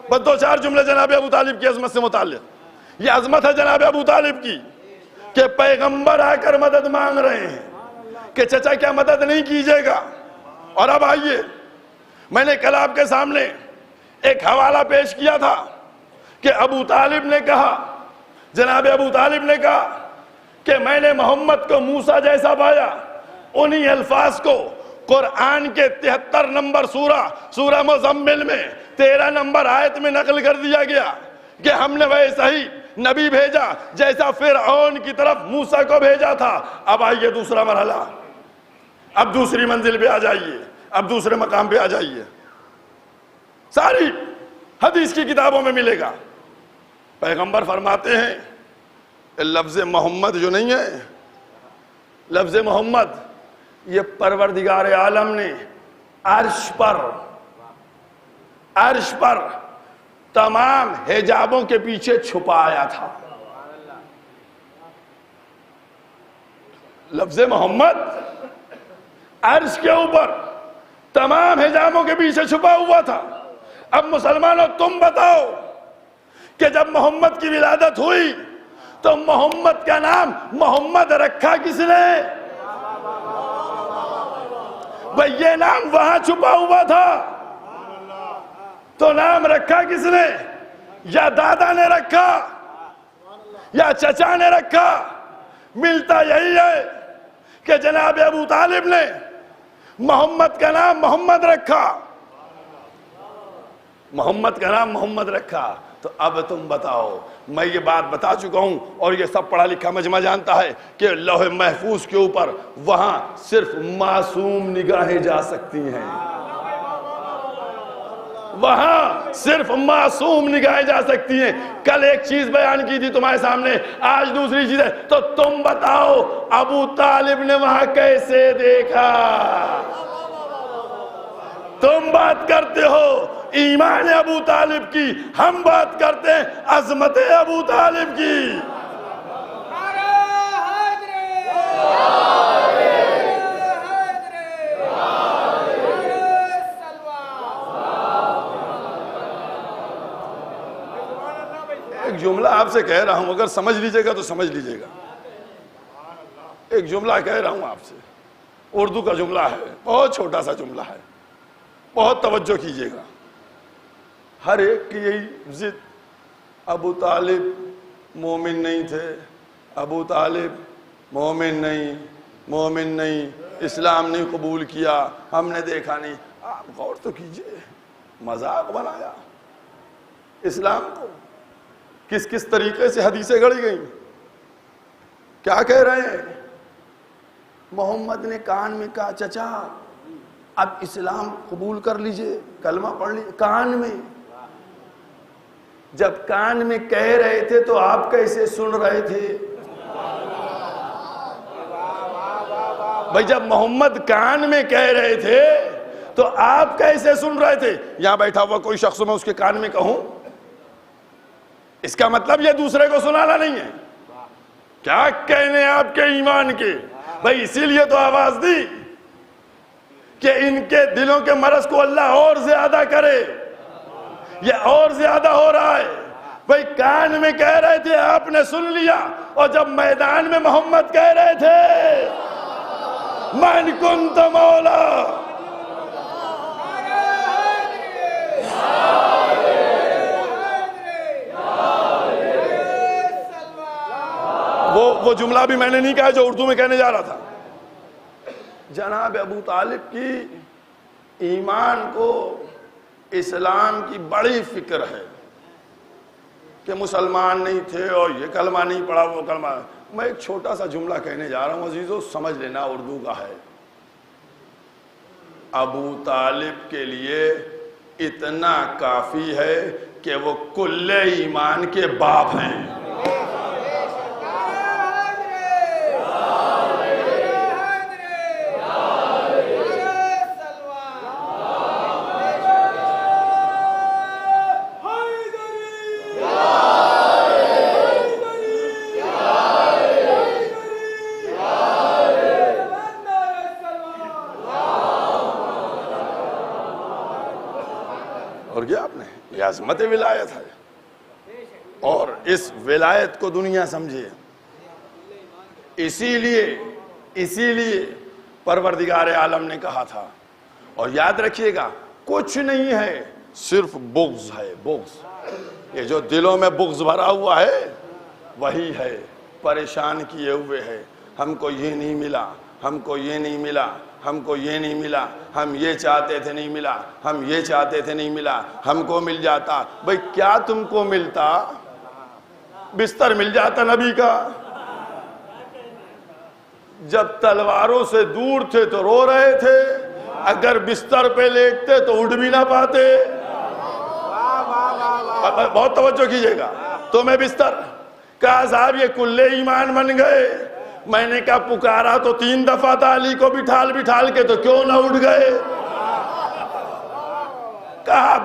بس دو چار جملے جناب ابو طالب کی عظمت سے متعلق. یہ عظمت ہے جناب ابو طالب کی کہ پیغمبر آ کر مدد مانگ رہے ہیں کہ چچا کیا مدد نہیں کیجیے گا. اور اب آئیے, میں نے کل آپ کے سامنے ایک حوالہ پیش کیا تھا کہ ابو طالب نے کہا, جناب ابو طالب نے کہا کہ میں نے محمد کو موسیٰ جیسا پایا. انہی الفاظ کو قرآن کے 73 نمبر سورہ مزمل میں 13 نمبر آیت میں نقل کر دیا گیا کہ ہم نے ویسا ہی نبی بھیجا جیسا فرعون کی طرف موسیٰ کو بھیجا تھا. اب آئیے دوسرا مرحلہ, اب دوسری منزل پہ آ جائیے, اب دوسرے مقام پہ آ جائیے. ساری حدیث کی کتابوں میں ملے گا. پیغمبر فرماتے ہیں لفظ محمد جو نہیں ہے, لفظ محمد یہ پروردگار عالم نے عرش پر تمام حجابوں کے پیچھے چھپایا تھا. لفظ محمد عرش کے اوپر تمام حجابوں کے پیچھے چھپا ہوا تھا. اب مسلمانوں تم بتاؤ کہ جب محمد کی ولادت ہوئی تو محمد کا نام محمد رکھا کس نے؟ بھئی یہ نام وہاں چھپا ہوا تھا تو نام رکھا کس نے؟ یا دادا نے رکھا یا چچا نے رکھا. ملتا یہی ہے کہ جناب ابو طالب نے محمد کا نام محمد رکھا, محمد کا نام محمد رکھا. تو اب تم بتاؤ, میں یہ بات بتا چکا ہوں اور یہ سب پڑھا لکھا مجمع جانتا ہے کہ لوح محفوظ کے اوپر وہاں صرف معصوم نگاہیں جا سکتی ہیں, وہاں صرف معصوم نگاہیں جا سکتی ہیں. کل ایک چیز بیان کی تھی تمہارے سامنے, آج دوسری چیز ہے. تو تم بتاؤ ابو طالب نے وہاں کیسے دیکھا؟ تم بات کرتے ہو ایمان ابو طالب کی, ہم بات کرتے ہیں عظمت ابو طالب کی. ایک جملہ آپ سے کہہ رہا ہوں, اگر سمجھ لیجئے گا تو سمجھ لیجئے گا. ایک جملہ کہہ رہا ہوں آپ سے, اردو کا جملہ ہے, بہت چھوٹا سا جملہ ہے, بہت توجہ کیجئے گا. ہر ایک کی یہی ضد, ابو طالب مومن نہیں تھے, ابو طالب مومن نہیں, اسلام نہیں قبول کیا, ہم نے دیکھا نہیں. آپ غور تو کیجئے, مذاق بنایا اسلام کو. کس کس طریقے سے حدیثیں گڑی گئیں. کیا کہہ رہے ہیں؟ محمد نے کان میں کہا چچا اب اسلام قبول کر لیجئے, کلمہ پڑھ لیجئے. کان میں, جب کان میں کہہ رہے تھے تو آپ کیسے سن رہے تھے؟ بھئی جب محمد کان میں کہہ رہے تھے تو آپ کیسے سن رہے تھے؟ یہاں بیٹھا ہوا کوئی شخص میں اس کے کان میں کہوں, اس کا مطلب یہ دوسرے کو سنانا نہیں ہے. کیا کہنے آپ کے ایمان کے. بھئی اسی لیے تو آواز دی کہ ان کے دلوں کے مرض کو اللہ اور زیادہ کرے. یہ اور زیادہ ہو رہا ہے. بھئی کان میں کہہ رہے تھے, آپ نے سن لیا, اور جب میدان میں محمد کہہ رہے تھے من کنت مولا وہ جملہ بھی میں نے نہیں کہا جو اردو میں کہنے جا رہا تھا. جناب ابو طالب کی ایمان کو اسلام کی بڑی فکر ہے کہ مسلمان نہیں تھے اور یہ کلمہ نہیں پڑھا وہ کلمہ. میں ایک چھوٹا سا جملہ کہنے جا رہا ہوں عزیزو, سمجھ لینا, اردو کا ہے. ابو طالب کے لیے اتنا کافی ہے کہ وہ کل ایمان کے باپ ہیں. اور کیا آپ نے, یہ عظمت ولایت ہے, اور اس ولایت کو دنیا سمجھے. اسی لیے پروردگار عالم نے کہا تھا, اور یاد رکھیے گا کچھ نہیں ہے, صرف بغض ہے, بغض. یہ جو دلوں میں بغض بھرا ہوا ہے وہی ہے, پریشان کیے ہوئے ہے. ہم کو یہ نہیں ملا, ہم کو یہ نہیں ملا, ہم کو یہ نہیں ملا, ہم یہ چاہتے تھے نہیں ملا, ہم یہ چاہتے تھے نہیں ملا, ہم کو مل جاتا. بھئی کیا تم کو ملتا؟ بستر مل جاتا نبی کا. جب تلواروں سے دور تھے تو رو رہے تھے, اگر بستر پہ لیٹتے تو اٹھ بھی نہ پاتے. بہت توجہ کیجئے گا. تو میں بستر کہا صاحب یہ کل ایمان بن گئے. میں نے کہا پکارا تو 3 دفعہ تھا علی کو بٹھال کے, تو کیوں نہ اٹھ گئے؟ کہا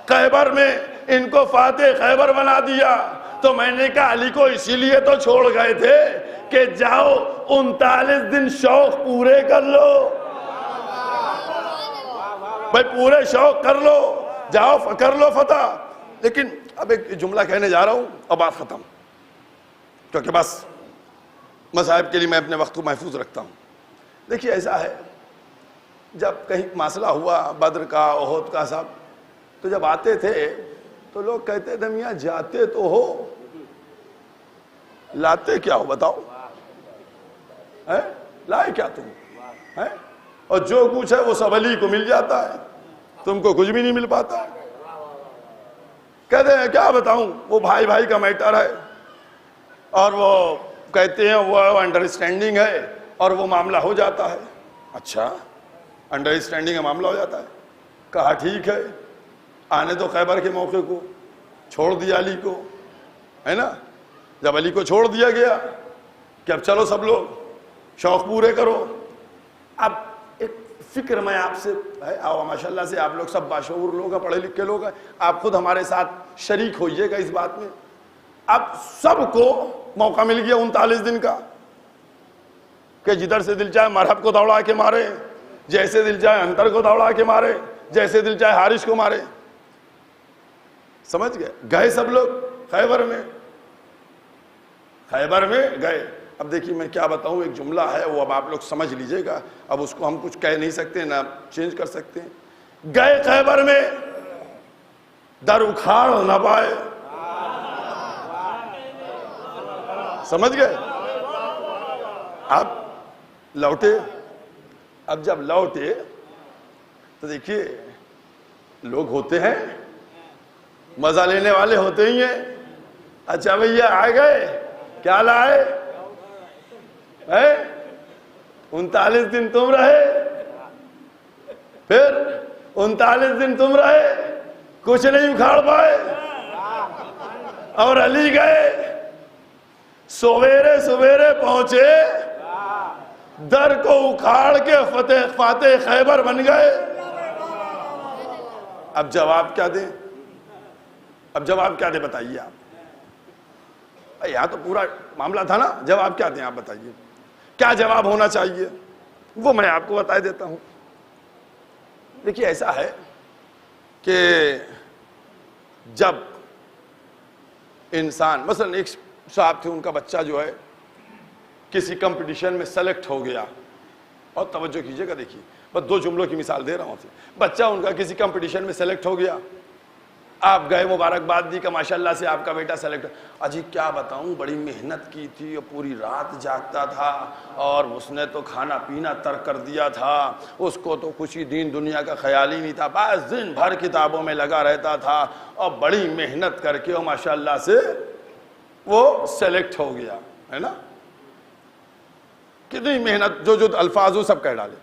خیبر میں ان کو فاتح خیبر بنا دیا, تو میں نے کہا علی کو اسی لیے تو چھوڑ گئے تھے کہ جاؤ 39 دن شوق پورے کر لو. بھائی پورے شوق کر لو, جاؤ کر لو فتح. لیکن اب ایک جملہ کہنے جا رہا ہوں, اب بات ختم, کیونکہ بس مذاہب کے لیے میں اپنے وقت کو محفوظ رکھتا ہوں. دیکھیے ایسا ہے, جب کہیں مسئلہ ہوا بدر کا, احد کا, سب, تو جب آتے تھے تو لوگ کہتے تھے میاں جاتے تو ہو, لاتے کیا ہو بتاؤ, لائے کیا تم؟ اور جو کچھ ہے وہ سب علی کو مل جاتا ہے, تم کو کچھ بھی نہیں مل پاتا. کہتے ہیں کیا بتاؤں, وہ بھائی بھائی کا میٹر ہے, اور وہ کہتے ہیں وہ انڈرسٹینڈنگ ہے, اور وہ معاملہ ہو جاتا ہے. اچھا انڈرسٹینڈنگ کا معاملہ ہو جاتا ہے. کہا ٹھیک ہے, آنے تو خیبر کے موقع کو چھوڑ دیا علی کو, ہے نا. جب علی کو چھوڑ دیا گیا کہ اب چلو سب لوگ شوق پورے کرو. اب ایک فکر میں آپ سے ہے, آؤ ماشاءاللہ سے آپ لوگ سب باشعور لوگ ہیں, پڑھے لکھے لوگ ہیں, آپ خود ہمارے ساتھ شریک ہوئیے گا اس بات میں. اب سب کو موقع مل گیا 39 دن کا کہ جدھر سے دل چاہے مرحب کو دوڑا کے مارے, جیسے دل چاہے انتر کو دوڑا کے مارے, جیسے دل چاہے حارث کو مارے. سمجھ گئے؟ گئے سب لوگ خیبر میں گئے. اب دیکھیے میں کیا بتاؤں, ایک جملہ ہے وہ اب آپ لوگ سمجھ لیجئے گا, اب اس کو ہم کچھ کہہ نہیں سکتے نہ چینج کر سکتے ہیں. گئے خیبر میں, در اکھاڑ نہ پائے. سمجھ گئے؟ اب لوٹے. اب جب لوٹے تو دیکھیے لوگ ہوتے ہیں, مزہ لینے والے ہوتے ہی ہیں. اچھا بھئی آ گئے, کیا لائے؟ 39 دن تم رہے, پھر 39 دن تم رہے, کچھ نہیں اکھاڑ پائے. اور علی گئے, سویرے پہنچے, در کو اکھاڑ کے فاتح خیبر بن گئے. اب جواب کیا دیں؟ بتائیے آپ. یہاں تو پورا معاملہ تھا نا, جواب کیا دیں آپ بتائیے, کیا جواب ہونا چاہیے وہ میں آپ کو بتا دیتا ہوں. دیکھیے ایسا ہے کہ جب انسان, مثلا ایک صاحب تھے, ان کا بچہ جو ہے کسی کمپٹیشن میں سلیکٹ ہو گیا, اور توجہ کیجئے گا, دیکھیے بس 2 جملوں کی مثال دے رہا ہوں. بچہ ان کا کسی کمپٹیشن میں سلیکٹ ہو گیا, آپ گئے, مبارکباد دی کہ ماشاءاللہ سے آپ کا بیٹا سلیکٹ. اجی کیا بتاؤں, بڑی محنت کی تھی اور پوری رات جاگتا تھا اور اس نے تو کھانا پینا ترک کر دیا تھا, اس کو تو خوشی دین دنیا کا خیال ہی نہیں تھا, بس دن بھر کتابوں میں لگا رہتا تھا اور بڑی محنت کر کے اور ماشاءاللہ سے وہ سلیکٹ ہو گیا, ہے نا. کتنی محنت, جو الفاظ ہو سب کہہ ڈالے.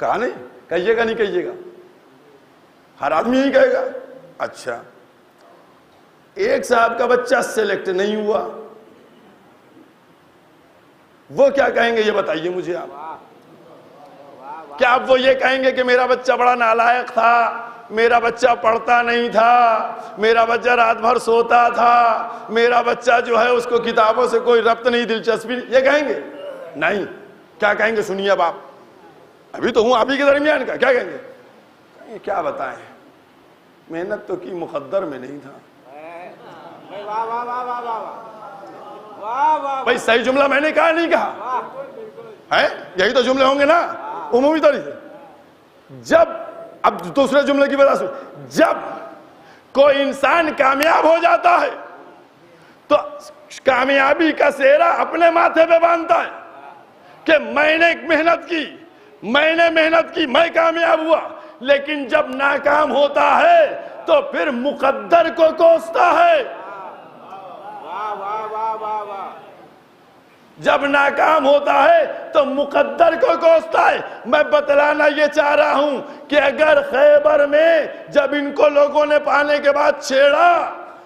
کہا نہیں, کہیے گا نہیں کہیے گا, ہر آدمی یہی کہے گا. اچھا, ایک صاحب کا بچہ سلیکٹ نہیں ہوا, وہ کیا کہیں گے یہ بتائیے مجھے آپ. کیا آپ وہ یہ کہیں گے کہ میرا بچہ بڑا نالائق تھا, میرا بچہ پڑھتا نہیں تھا, میرا بچہ رات بھر سوتا تھا, میرا بچہ جو ہے اس کو کتابوں سے کوئی ربط نہیں, دلچسپی نہیں, یہ کہیں گے؟ نہیں. کیا کہیں گے سنیے اب آپ, ابھی تو ہوں آپ ہی کے درمیان کا, کیا کہیں گے؟ کیا بتائیں, محنت تو کی مقدر میں نہیں تھا. بھائی صحیح جملہ میں نے کہا نہیں کہا ہے, یہی تو جملے ہوں گے نا عمومی طور سے. جب اب دوسرے جملے کی وجہ سے, جب کوئی انسان کامیاب ہو جاتا ہے تو کامیابی کا سہرا اپنے ماتھے پہ باندھتا ہے کہ میں نے محنت کی, میں کامیاب ہوا. لیکن جب ناکام ہوتا ہے تو پھر مقدر کو کوستا ہے. جب ناکام ہوتا ہے تو مقدر کو کوستا ہے. میں بتلانا یہ چاہ رہا ہوں کہ اگر خیبر میں جب ان کو لوگوں نے پانے کے بعد چھیڑا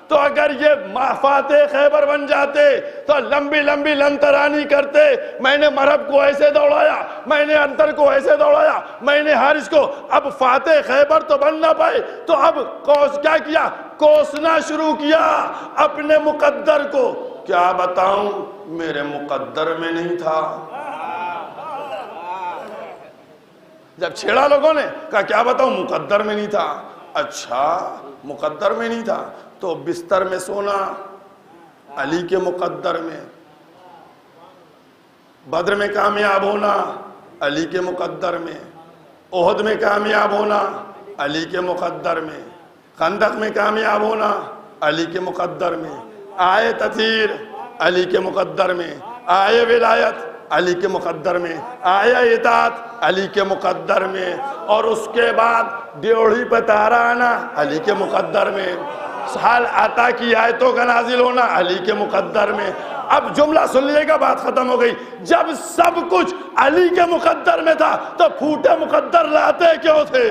تو اگر یہ فاتح خیبر بن جاتے تو لمبی لمبی لنترانی کرتے, میں نے مرب کو ایسے دوڑایا, میں نے انتر کو ایسے دوڑایا, میں نے حارث کو. اب فاتح خیبر تو بن نہ پائے تو اب کیا کیا, کوسنا شروع کیا اپنے مقدر کو. کیا بتاؤں, میرے مقدر میں نہیں تھا. جب چھیڑا لوگوں نے کہا کیا بتاؤں, مقدر میں نہیں تھا. اچھا مقدر میں نہیں تھا تو بستر میں سونا علی کے مقدر میں, بدر میں کامیاب ہونا علی کے مقدر میں, احد میں کامیاب ہونا علی کے مقدر میں, خندق میں کامیاب ہونا علی کے مقدر میں, آئے تطہیر علی کے مقدر میں, آئے ولایت علی کے مقدر میں, آیا اطاعت علی کے مقدر میں, اور اس کے بعد ڈیوڑی پہ تارا آنا علی کے مقدر میں, حال عطا کی آیتوں کا نازل ہونا علی کے مقدر میں. اب جملہ سن لیے گا, بات ختم ہو گئی. جب سب کچھ علی کے مقدر میں تھا تو پھوٹے مقدر لاتے کیوں تھے؟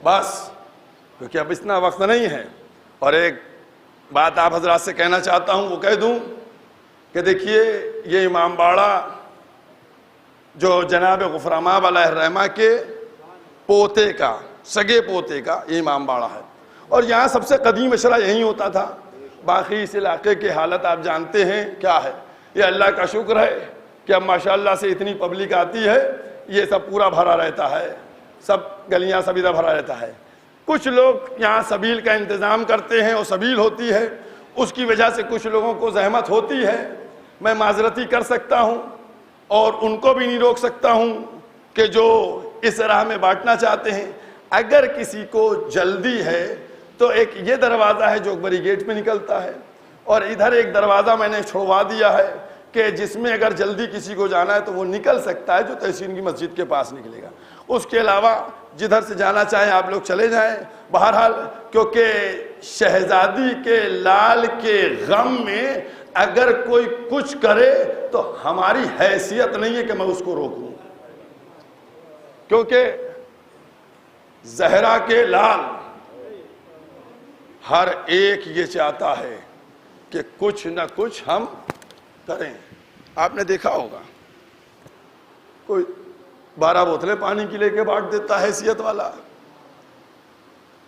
بس کیونکہ اب اتنا وقت نہیں ہے. اور ایک بات آپ حضرات سے کہنا چاہتا ہوں, وہ کہہ دوں کہ دیکھیے یہ امام باڑہ جو جناب غفراماب علیہ الرحمہ کے پوتے کا, سگے پوتے کا یہ امام باڑہ ہے. اور یہاں سب سے قدیم اشرا یہی ہوتا تھا. باقی اس علاقے کی حالت آپ جانتے ہیں کیا ہے. یہ اللہ کا شکر ہے کہ اب ماشاءاللہ سے اتنی پبلک آتی ہے, یہ سب پورا بھرا رہتا ہے, سب گلیاں سب ادھر بھرا رہتا ہے. کچھ لوگ یہاں سبیل کا انتظام کرتے ہیں اور سبیل ہوتی ہے, اس کی وجہ سے کچھ لوگوں کو زحمت ہوتی ہے. میں معذرتی کر سکتا ہوں اور ان کو بھی نہیں روک سکتا ہوں کہ جو اس راہ میں بانٹنا چاہتے ہیں. اگر کسی کو جلدی ہے تو ایک یہ دروازہ ہے جو بڑی گیٹ پہ نکلتا ہے, اور ادھر ایک دروازہ میں نے چھوڑوا دیا ہے کہ جس میں اگر جلدی کسی کو جانا ہے تو وہ نکل سکتا ہے, جو تحسین کی مسجد کے پاس نکلے گا. اس کے علاوہ جدھر سے جانا چاہیں آپ لوگ چلے جائیں. بہرحال کیونکہ شہزادی کے لال کے غم میں اگر کوئی کچھ کرے تو ہماری حیثیت نہیں ہے کہ میں اس کو روکوں, کیونکہ زہرا کے لال ہر ایک یہ چاہتا ہے کہ کچھ نہ کچھ ہم کریں. آپ نے دیکھا ہوگا کوئی 12 بوتلیں پانی کی لے کے بانٹ دیتا ہے حیثیت والا,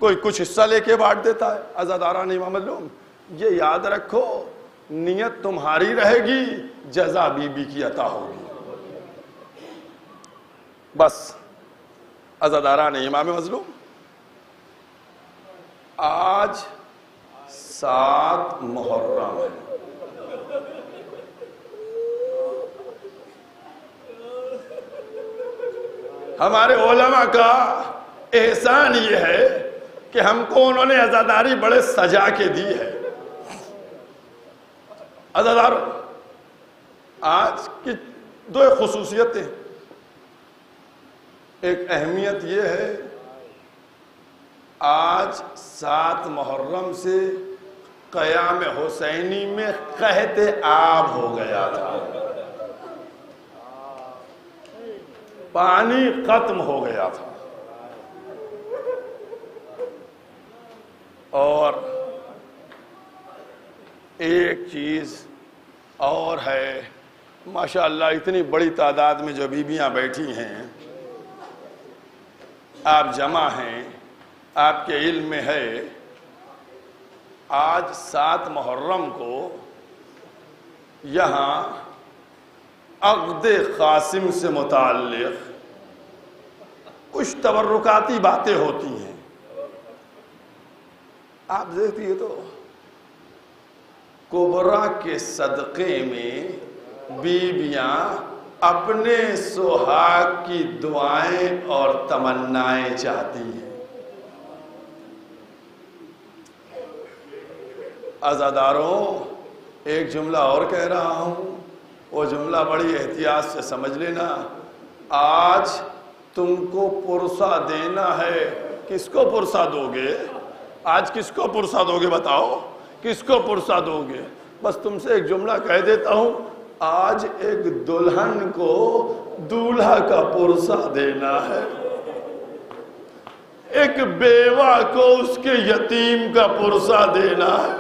کوئی کچھ حصہ لے کے بانٹ دیتا ہے. عزاداران امام علوم, یہ یاد رکھو نیت تمہاری رہے گی، جزا بی بی کی عطا ہوگی۔ بس عزاداران امام مظلوم، آج 7 محرم ہے۔ ہمارے علماء کا احسان یہ ہے کہ ہم کو انہوں نے عزاداری بڑے سجا کے دی ہے۔ عزادار آج کی 2 خصوصیتیں، ایک اہمیت یہ ہے آج 7 محرم سے قیام حسینی میں قحط آب ہو گیا تھا، پانی ختم ہو گیا تھا، اور ایک چیز اور ہے، ماشاءاللہ اتنی بڑی تعداد میں جو بیویاں بیٹھی ہیں، آپ جمع ہیں، آپ کے علم میں ہے آج 7 محرم کو یہاں عقد قاسم سے متعلق کچھ تبرکاتی باتیں ہوتی ہیں۔ آپ دیکھتی ہے تو کبرا کے صدقے میں بیویاں اپنے سہاگ کی دعائیں اور تمنائیں چاہتی ہیں۔ عزاداروں، ایک جملہ اور کہہ رہا ہوں، وہ جملہ بڑی احتیاط سے سمجھ لینا۔ آج تم کو پرسہ دینا ہے، کس کو پرسہ دو گے؟ آج کس کو پرسہ دو گے بتاؤ؟ کس کو پرسہ دو گے؟ بس تم سے ایک جملہ کہہ دیتا ہوں، آج ایک دلہن کو دولہا کا پرسہ دینا ہے، ایک بیوہ کو اس کے یتیم کا پرسہ دینا ہے۔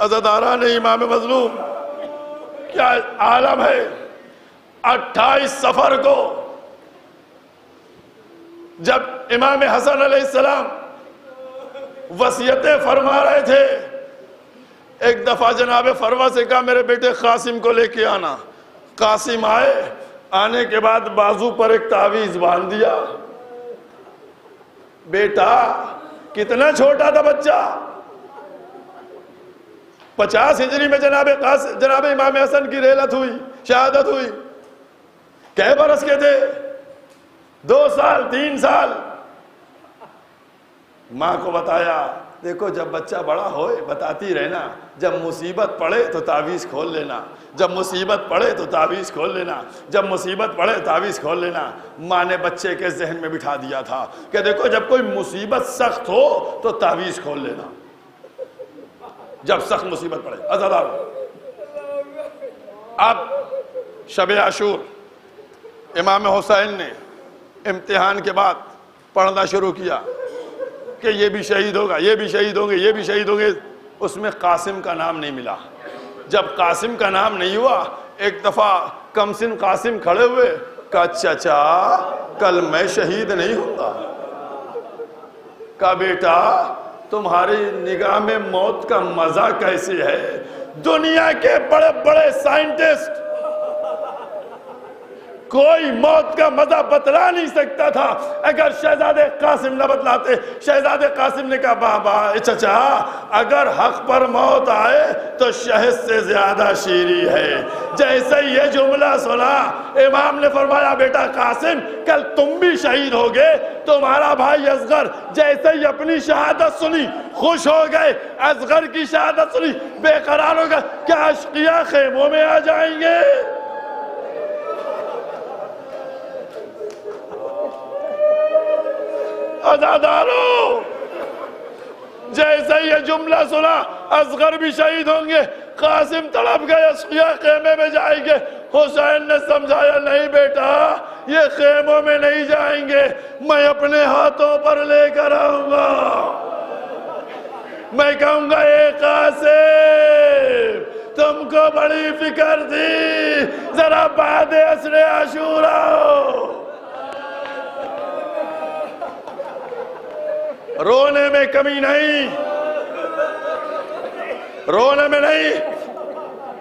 عزاداران امام مظلوم، کیا عالم ہے! 28 صفر کو جب امام حسن علیہ السلام وصیتیں فرما رہے تھے، ایک دفعہ جناب فروا سے کہا میرے بیٹے قاسم کو لے کے آنا۔ قاسم آئے، آنے کے بعد بازو پر ایک تعویذ باندھ دیا۔ بیٹا کتنا چھوٹا تھا بچہ، 50 ہجری میں جناب امام حسن کی رحلت ہوئی، شہادت ہوئی۔ کئے برس کے تھے؟ 2 سال 3 سال۔ ماں کو بتایا، دیکھو جب بچہ بڑا ہوئے بتاتی رہنا، جب مصیبت پڑے تو تعویذ کھول لینا، جب مصیبت پڑے تو تعویذ کھول لینا، جب مصیبت پڑے تعویذ کھول لینا۔ ماں نے بچے کے ذہن میں بٹھا دیا تھا کہ دیکھو جب کوئی مصیبت سخت ہو تو تعویذ کھول لینا، جب سخت مصیبت پڑے۔ عزادار، اب شب عاشور امام حسین نے امتحان کے بعد پڑھنا شروع کیا کہ یہ بھی شہید ہوگا، یہ بھی شہید ہوں گے، یہ بھی شہید ہوں گے۔ اس میں قاسم کا نام نہیں ملا۔ جب قاسم کا نام نہیں ہوا، ایک دفعہ کمسن قاسم کھڑے ہوئے، کہا چچا کل میں شہید نہیں ہوں گا۔ کہا بیٹا تمہاری نگاہ میں موت کا مزہ کیسے ہے؟ دنیا کے بڑے بڑے سائنٹسٹ کوئی موت کا مزہ بتلا نہیں سکتا تھا اگر شہزادے قاسم نہ بتلاتے۔ شہزادے قاسم نے کہا بابا چچا اگر حق پر موت آئے تو شہد سے زیادہ شیریں ہے۔ جیسے یہ جملہ سنا امام نے فرمایا بیٹا قاسم کل تم بھی شہید ہوگے، تمہارا بھائی اصغر جیسے ہی اپنی شہادت سنی خوش ہو گئے، اصغر کی شہادت سنی بے قرار ہو گئے، کیا اشقیاء خیموں میں آ جائیں گے؟ عزاداروں جیسے یہ جملہ سنا اصغر بھی شہید ہوں گے، قاسم تڑپ گئے، اشقیاء خیمے میں جائیں گے۔ حسین نے سمجھایا نہیں بیٹا یہ خیموں میں نہیں جائیں گے، میں اپنے ہاتھوں پر لے کر آؤں گا، میں کہوں گا اے قاسم تم کو بڑی فکر تھی، ذرا بعد عصر عاشور آؤ۔ رونے میں کمی نہیں، رونے میں نہیں،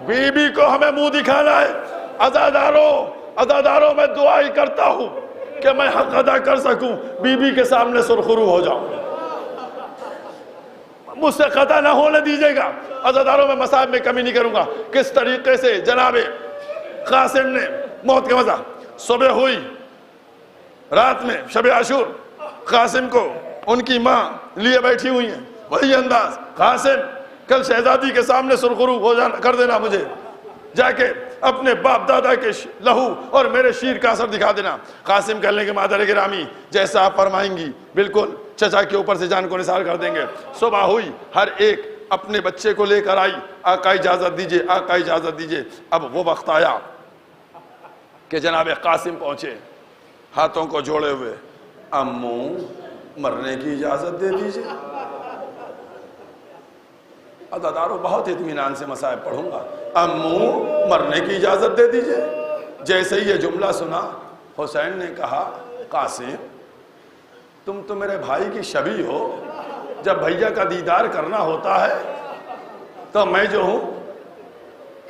بی بی کو ہمیں منہ دکھانا ہے۔ عزاداروں میں دعا ہی کرتا ہوں کہ میں حق ادا کر سکوں، بی بی کے سامنے سرخرو ہو جاؤں، مجھ سے خطا نہ ہونے دیجیے گا۔ عزاداروں میں مصائب میں کمی نہیں کروں گا۔ کس طریقے سے جناب قاسم نے موت کا مزہ، صبح ہوئی رات میں شب عاشور، قاسم کو ان کی ماں لیے بیٹھی ہوئی ہیں، وہی انداز، قاسم کل شہزادی کے سامنے سرخرو ہو جانا کر دینا، مجھے جا کے اپنے باپ دادا کے لہو اور میرے شیر کا اثر دکھا دینا۔ قاسم کہنے کے مادر گرامی جیسا آپ فرمائیں گی بالکل چچا کے اوپر سے جان کو نثار کر دیں گے۔ صبح ہوئی، ہر ایک اپنے بچے کو لے کر آئی، آقا اجازت دیجئے، آقا اجازت دیجئے۔ اب وہ وقت آیا کہ جناب قاسم پہنچے ہاتھوں کو جوڑے ہوئے، امو مرنے کی اجازت دے دیجئے۔ عزاداروں بہت اطمینان سے مصائب پڑھوں گا، امو مرنے کی اجازت دے دیجئے۔ جیسے ہی یہ جملہ سنا، حسین نے کہا قاسم تم تو میرے بھائی کی شبیہ ہو، جب بھیا کا دیدار کرنا ہوتا ہے تو میں جو ہوں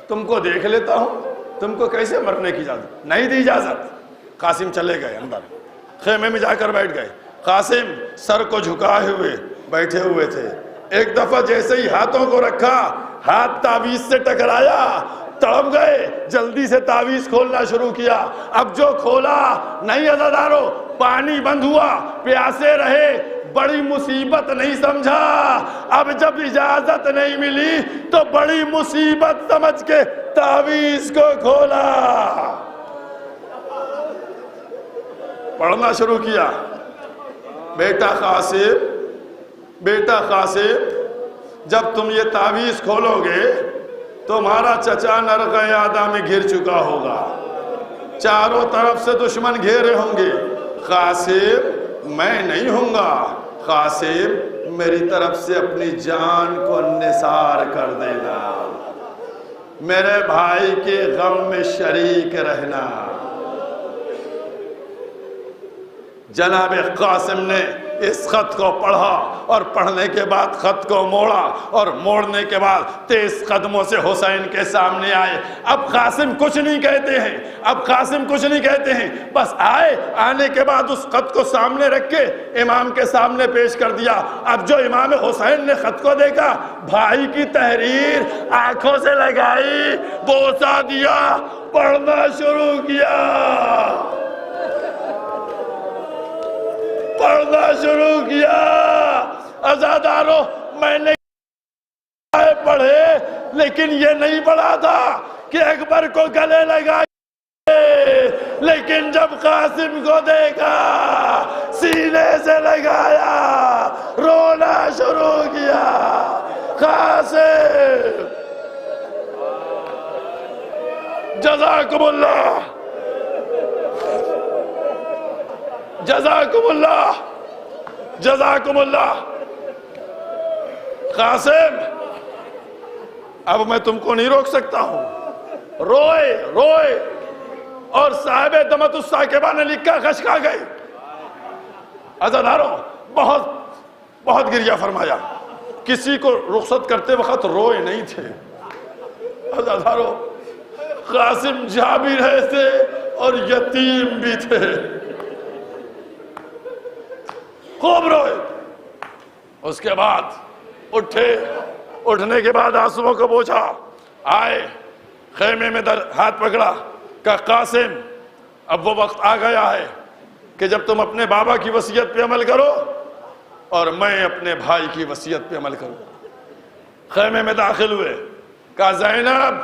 تم کو دیکھ لیتا ہوں، تم کو کیسے مرنے کی اجازت؟ نہیں دی اجازت۔ قاسم چلے گئے اندر، خیمے میں جا کر بیٹھ گئے۔ قاسم سر کو جھکائے ہوئے بیٹھے ہوئے تھے۔ ایک دفعہ جیسے ہی ہاتھوں کو رکھا، ہاتھ تعویذ سے ٹکرایا، تڑپ گئے، جلدی سے تعویذ کھولنا شروع کیا۔ اب جو کھولا نہیں عزاداروں، پانی بند ہوا، پیاسے رہے، بڑی مصیبت نہیں سمجھا۔ اب جب اجازت نہیں ملی تو بڑی مصیبت سمجھ کے تعویذ کو کھولا، پڑھنا شروع کیا۔ بیٹا قاسم جب تم یہ تعویذ کھولو گے تمہارا چچا نرغ عیادہ میں گر چکا ہوگا، چاروں طرف سے دشمن گھیرے ہوں گے۔ قاسم میں نہیں ہوں گا، قاسم میری طرف سے اپنی جان کو نثار کر دینا، میرے بھائی کے غم میں شریک رہنا۔ جناب قاسم نے اس خط کو پڑھا اور پڑھنے کے بعد خط کو موڑا اور موڑنے کے بعد تیز قدموں سے حسین کے سامنے آئے۔ اب قاسم کچھ نہیں کہتے ہیں، بس آنے کے بعد اس خط کو سامنے رکھ کے امام کے سامنے پیش کر دیا۔ اب جو امام حسین نے خط کو دیکھا، بھائی کی تحریر آنکھوں سے لگائی، بوسہ دیا، پڑھنا شروع کیا، عزاداروں میں نے پڑھے لیکن یہ نہیں پڑھا تھا کہ اکبر کو گلے لگائے، لیکن جب قاسم کو دیکھا سینے سے لگایا، رونا شروع کیا۔ قاسم جزاکم اللہ، جزاکم اللہ۔ قاسم اب میں تم کو نہیں روک سکتا ہوں، روئے اور صاحب دمت الساکبہ نے لکھا خشکا گئے۔ عزاداروں بہت گریہ فرمایا، کسی کو رخصت کرتے وقت روئے نہیں تھے۔ عزاداروں قاسم جا بھی رہے تھے اور یتیم بھی تھے، خوب روئے۔ اس کے بعد اٹھنے کے بعد آنسوؤں کو پوچھا، آئے خیمے میں ہاتھ پکڑا، کہا قاسم اب وہ وقت آ گیا ہے کہ جب تم اپنے بابا کی وصیت پہ عمل کرو اور میں اپنے بھائی کی وصیت پہ عمل کروں۔ خیمے میں داخل ہوئے، کہا زینب،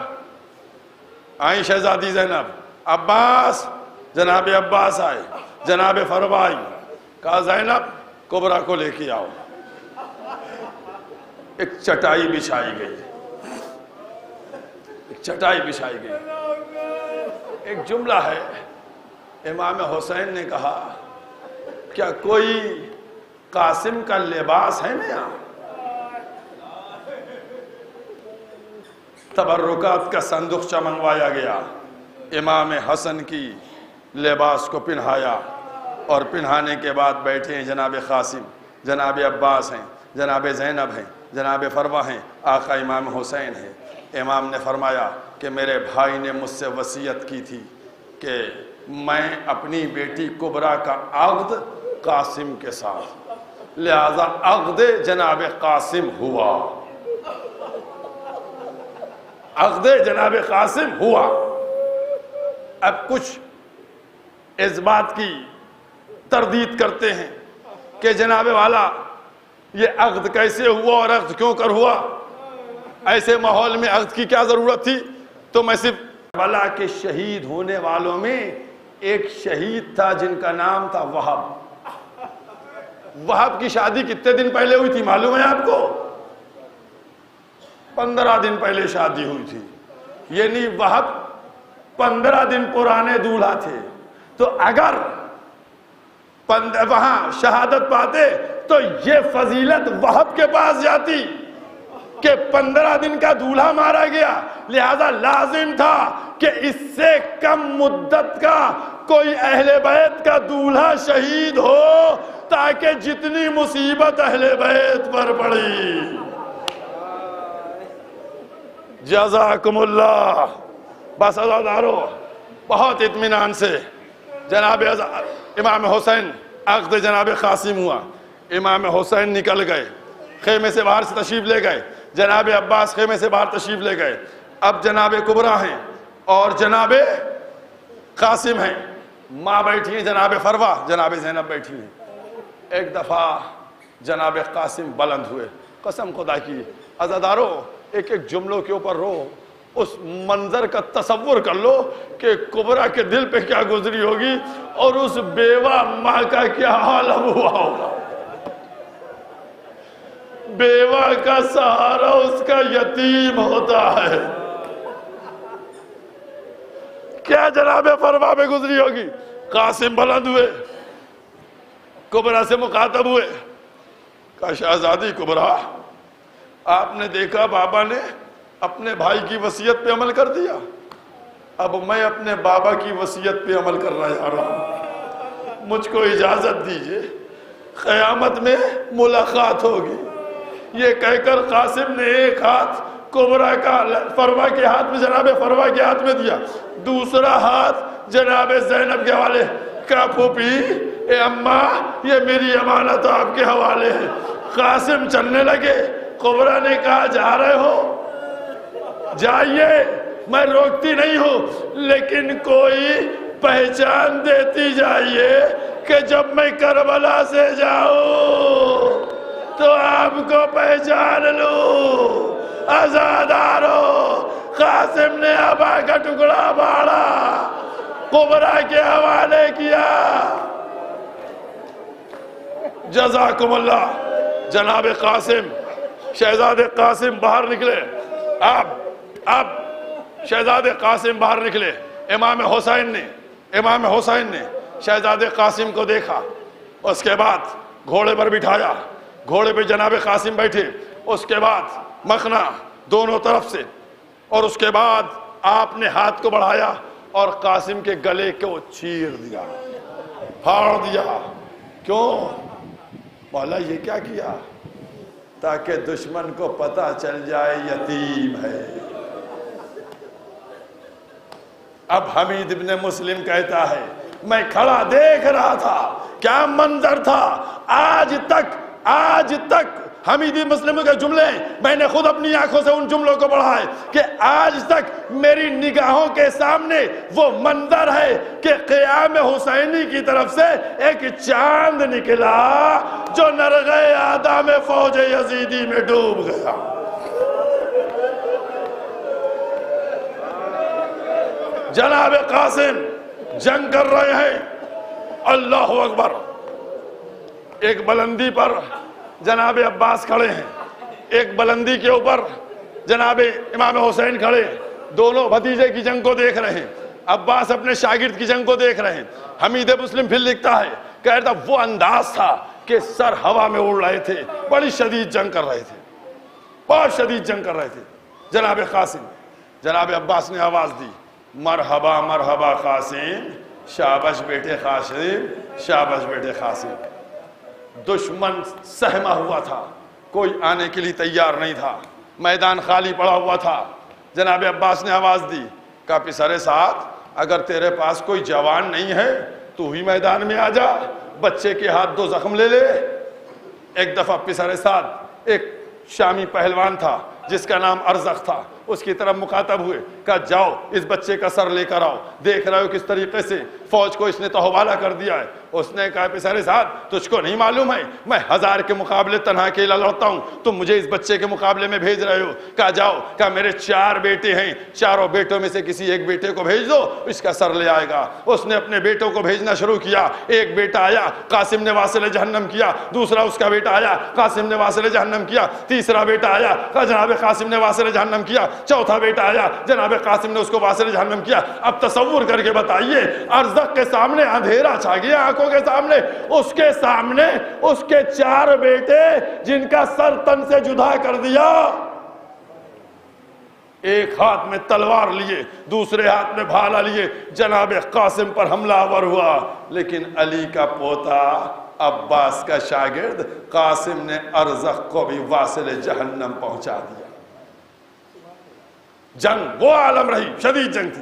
آئیں شہزادی زینب، عباس، جناب عباس آئے، جناب فرمائی، کہا زینب کبرا کو لے کے آؤ۔ ایک چٹائی بچھائی گئی، ایک جملہ ہے، امام حسین نے کہا کیا کوئی قاسم کا لباس ہے نیا؟ تبرکات کا صندوقچہ منگوایا گیا، امام حسن کی لباس کو پہنایا اور پہنانے کے بعد بیٹھے ہیں جناب قاسم، جناب عباس ہیں، جناب زینب ہیں، جناب فروہ ہیں، آقا امام حسین ہیں۔ امام نے فرمایا کہ میرے بھائی نے مجھ سے وصیت کی تھی کہ میں اپنی بیٹی کبریٰ کا عقد قاسم کے ساتھ، لہذا عقد جناب قاسم ہوا، عقد جناب قاسم ہوا۔ اب کچھ اس بات کی تردید کرتے ہیں کہ جناب والا یہ عقد کیسے ہوا اور عقد کیوں کر ہوا، ایسے ماحول میں عقد کی کیا ضرورت تھی؟ تو میں صرف کربلا کے شہید ہونے والوں میں ایک شہید تھا جن کا نام تھا وہب۔ وہب کی شادی کتنے دن پہلے ہوئی تھی معلوم ہے آپ کو؟ 15 دن پہلے شادی ہوئی تھی، یعنی وہب 15 دن پرانے دولہا تھے۔ تو اگر وہاں شہادت پاتے تو یہ فضیلت وہب کے پاس جاتی کہ 15 دن کا دولہا مارا گیا، لہذا لازم تھا کہ اس سے کم مدت کا کوئی اہل بیت کا دولہا شہید ہو تاکہ جتنی مصیبت اہل بیت پر پڑی۔ جزاکم اللہ۔ بس عزادارو بہت اطمینان سے جناب امام حسین عقد جناب قاسم ہوا، امام حسین نکل گئے، خیمے سے باہر سے تشریف لے گئے، جناب عباس خیمے سے باہر تشریف لے گئے۔ اب جناب کبریٰ ہیں اور جناب قاسم ہیں، ماں بیٹھی ہیں جناب فروہ، جناب زینب بیٹھی ہیں۔ ایک دفعہ جناب قاسم بلند ہوئے، قسم خدا کی عزادارو ایک ایک جملوں کے اوپر رو، اس منظر کا تصور کر لو کہ کبریٰ کے دل پہ کیا گزری ہوگی اور اس بیوہ ماں کا کیا حال ہوا ہوگا۔ بیوہ کا سہارا اس کا یتیم ہوتا ہے، کیا جناب فروہ پہ گزری ہوگی۔ قاسم بلند ہوئے، کبریٰ سے مخاطب ہوئے، کہا شہزادی کبریٰ، آپ نے دیکھا بابا نے اپنے بھائی کی وصیت پہ عمل کر دیا، اب میں اپنے بابا کی وصیت پہ عمل کرنا جا رہا ہوں، مجھ کو اجازت دیجئے، قیامت میں ملاقات ہوگی۔ یہ کہہ کر قاسم نے ایک ہاتھ کبریٰ کا فروہ کے ہاتھ میں، جناب فروہ کے ہاتھ میں دیا، دوسرا ہاتھ جناب زینب کے حوالے، کہا پھوپھی اے اماں یہ میری امانت آپ کے حوالے ہے۔ قاسم چلنے لگے، کبریٰ نے کہا جا رہے ہو جائیے، میں روکتی نہیں ہوں، لیکن کوئی پہچان دیتی جائیے کہ جب میں کربلا سے جاؤں تو آپ کو پہچان لوں۔ عزادارو قاسم نے ابا کا ٹکڑا باڑا، کبریٰ کے حوالے کیا۔ جزاکم اللہ۔ جناب قاسم، شہزادے قاسم باہر نکلے، اب شہزادے قاسم باہر نکلے، امام حسین نے شہزادے قاسم کو دیکھا، اس کے بعد گھوڑے پر بٹھایا، گھوڑے پہ جناب قاسم بیٹھے، اس کے بعد مخنا دونوں طرف سے، اور اس کے بعد آپ نے ہاتھ کو بڑھایا اور قاسم کے گلے کو چیر دیا، پھاڑ دیا۔ کیوں مولا یہ کیا کیا؟ تاکہ دشمن کو پتہ چل جائے یتیم ہے۔ اب حمید ابن مسلم کہتا ہے میں کھڑا دیکھ رہا تھا، کیا منظر تھا، آج تک حمیدی مسلم کے جملے میں نے خود اپنی آنکھوں سے ان جملوں کو پڑھا ہے کہ آج تک میری نگاہوں کے سامنے وہ منظر ہے کہ قیام حسینی کی طرف سے ایک چاند نکلا جو نرغے آدھا میں فوج یزیدی میں ڈوب گیا۔ جناب قاسم جنگ کر رہے ہیں، اللہ اکبر، ایک بلندی پر جناب عباس کھڑے ہیں، ایک بلندی کے اوپر جناب امام حسین کھڑے ہیں، دونوں بھتیجے کی جنگ کو دیکھ رہے ہیں، عباس اپنے شاگرد کی جنگ کو دیکھ رہے ہیں۔ حمید مسلم پھر لکھتا ہے، کہتا وہ انداز تھا کہ سر ہوا میں اڑ رہے تھے، بڑی شدید جنگ کر رہے تھے، بہت شدید جنگ کر رہے تھے۔ جناب قاسم، جناب عباس نے آواز دی، مرحبا مرحبا قاسم، شابش بیٹے قاسم، شابش بیٹے قاسم۔ دشمن سہما ہوا تھا، کوئی آنے کے لیے تیار نہیں تھا، میدان خالی پڑا ہوا تھا۔ جناب عباس نے آواز دی، کہا پسر سعد اگر تیرے پاس کوئی جوان نہیں ہے تو ہی میدان میں آ جا، بچے کے ہاتھ 2 زخم لے لے۔ ایک دفعہ پسر سعد ایک شامی پہلوان تھا جس کا نام ارزق تھا، اس کی طرف مخاطب ہوئے، کہا جاؤ اس بچے کا سر لے کر آؤ، دیکھ رہے ہو کس طریقے سے فوج کو اس نے تو حوالہ کر دیا ہے۔ اس نے کہا پسر سعد تجھ کو نہیں معلوم ہے میں 1000 کے مقابلے تنہا اکیلا لڑتا ہوں، تم مجھے اس بچے کے مقابلے میں بھیج رہے ہو؟ کہا جاؤ، کہا میرے 4 بیٹے ہیں، چاروں بیٹوں میں سے کسی ایک بیٹے کو بھیج دو، اس کا سر لے آئے گا۔ اس نے اپنے بیٹوں کو بھیجنا شروع کیا، ایک بیٹا آیا قاسم نے واصل جہنم کیا، دوسرا اس کا بیٹا آیا قاسم نے واصل جہنم کیا، تیسرا بیٹا آیا جناب قاسم نے واصل جہنم کیا، چوتھا بیٹا آیا جناب قاسم نے اس کو واصل جہنم کیا۔ اب تصور کر کے بتائیے، ارزق کے سامنے اندھیرا چھا گیا، آنکھوں کے سامنے اس کے 4 بیٹے جن کا سر تن سے جدا کر دیا، ایک ہاتھ میں تلوار لیے دوسرے ہاتھ میں بھالا لیے جناب قاسم پر حملہ آور ہوا، لیکن علی کا پوتا عباس کا شاگرد قاسم نے ارزق کو بھی واصل جہنم پہنچا دیا۔ جنگ وہ عالم رہی، شدید جنگ تھی۔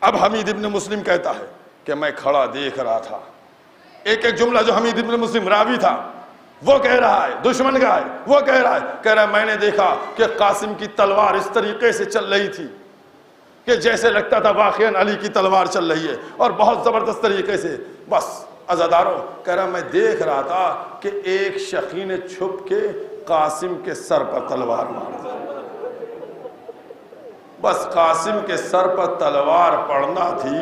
اب حمید ابن مسلم کہتا ہے کہ میں کھڑا دیکھ رہا تھا، ایک جملہ جو حمید ابن مسلم راوی تھا وہ کہہ رہا ہے، دشمن کا ہے، وہ کہہ رہا ہے میں نے دیکھا کہ قاسم کی تلوار اس طریقے سے چل رہی تھی کہ جیسے لگتا تھا واقعاً علی کی تلوار چل رہی ہے، اور بہت زبردست طریقے سے۔ بس عزاداروں میں دیکھ رہا تھا کہ ایک شقی نے چھپ کے قاسم کے سر پر تلوار مار دی۔ بس قاسم کے سر پر تلوار پڑنا تھی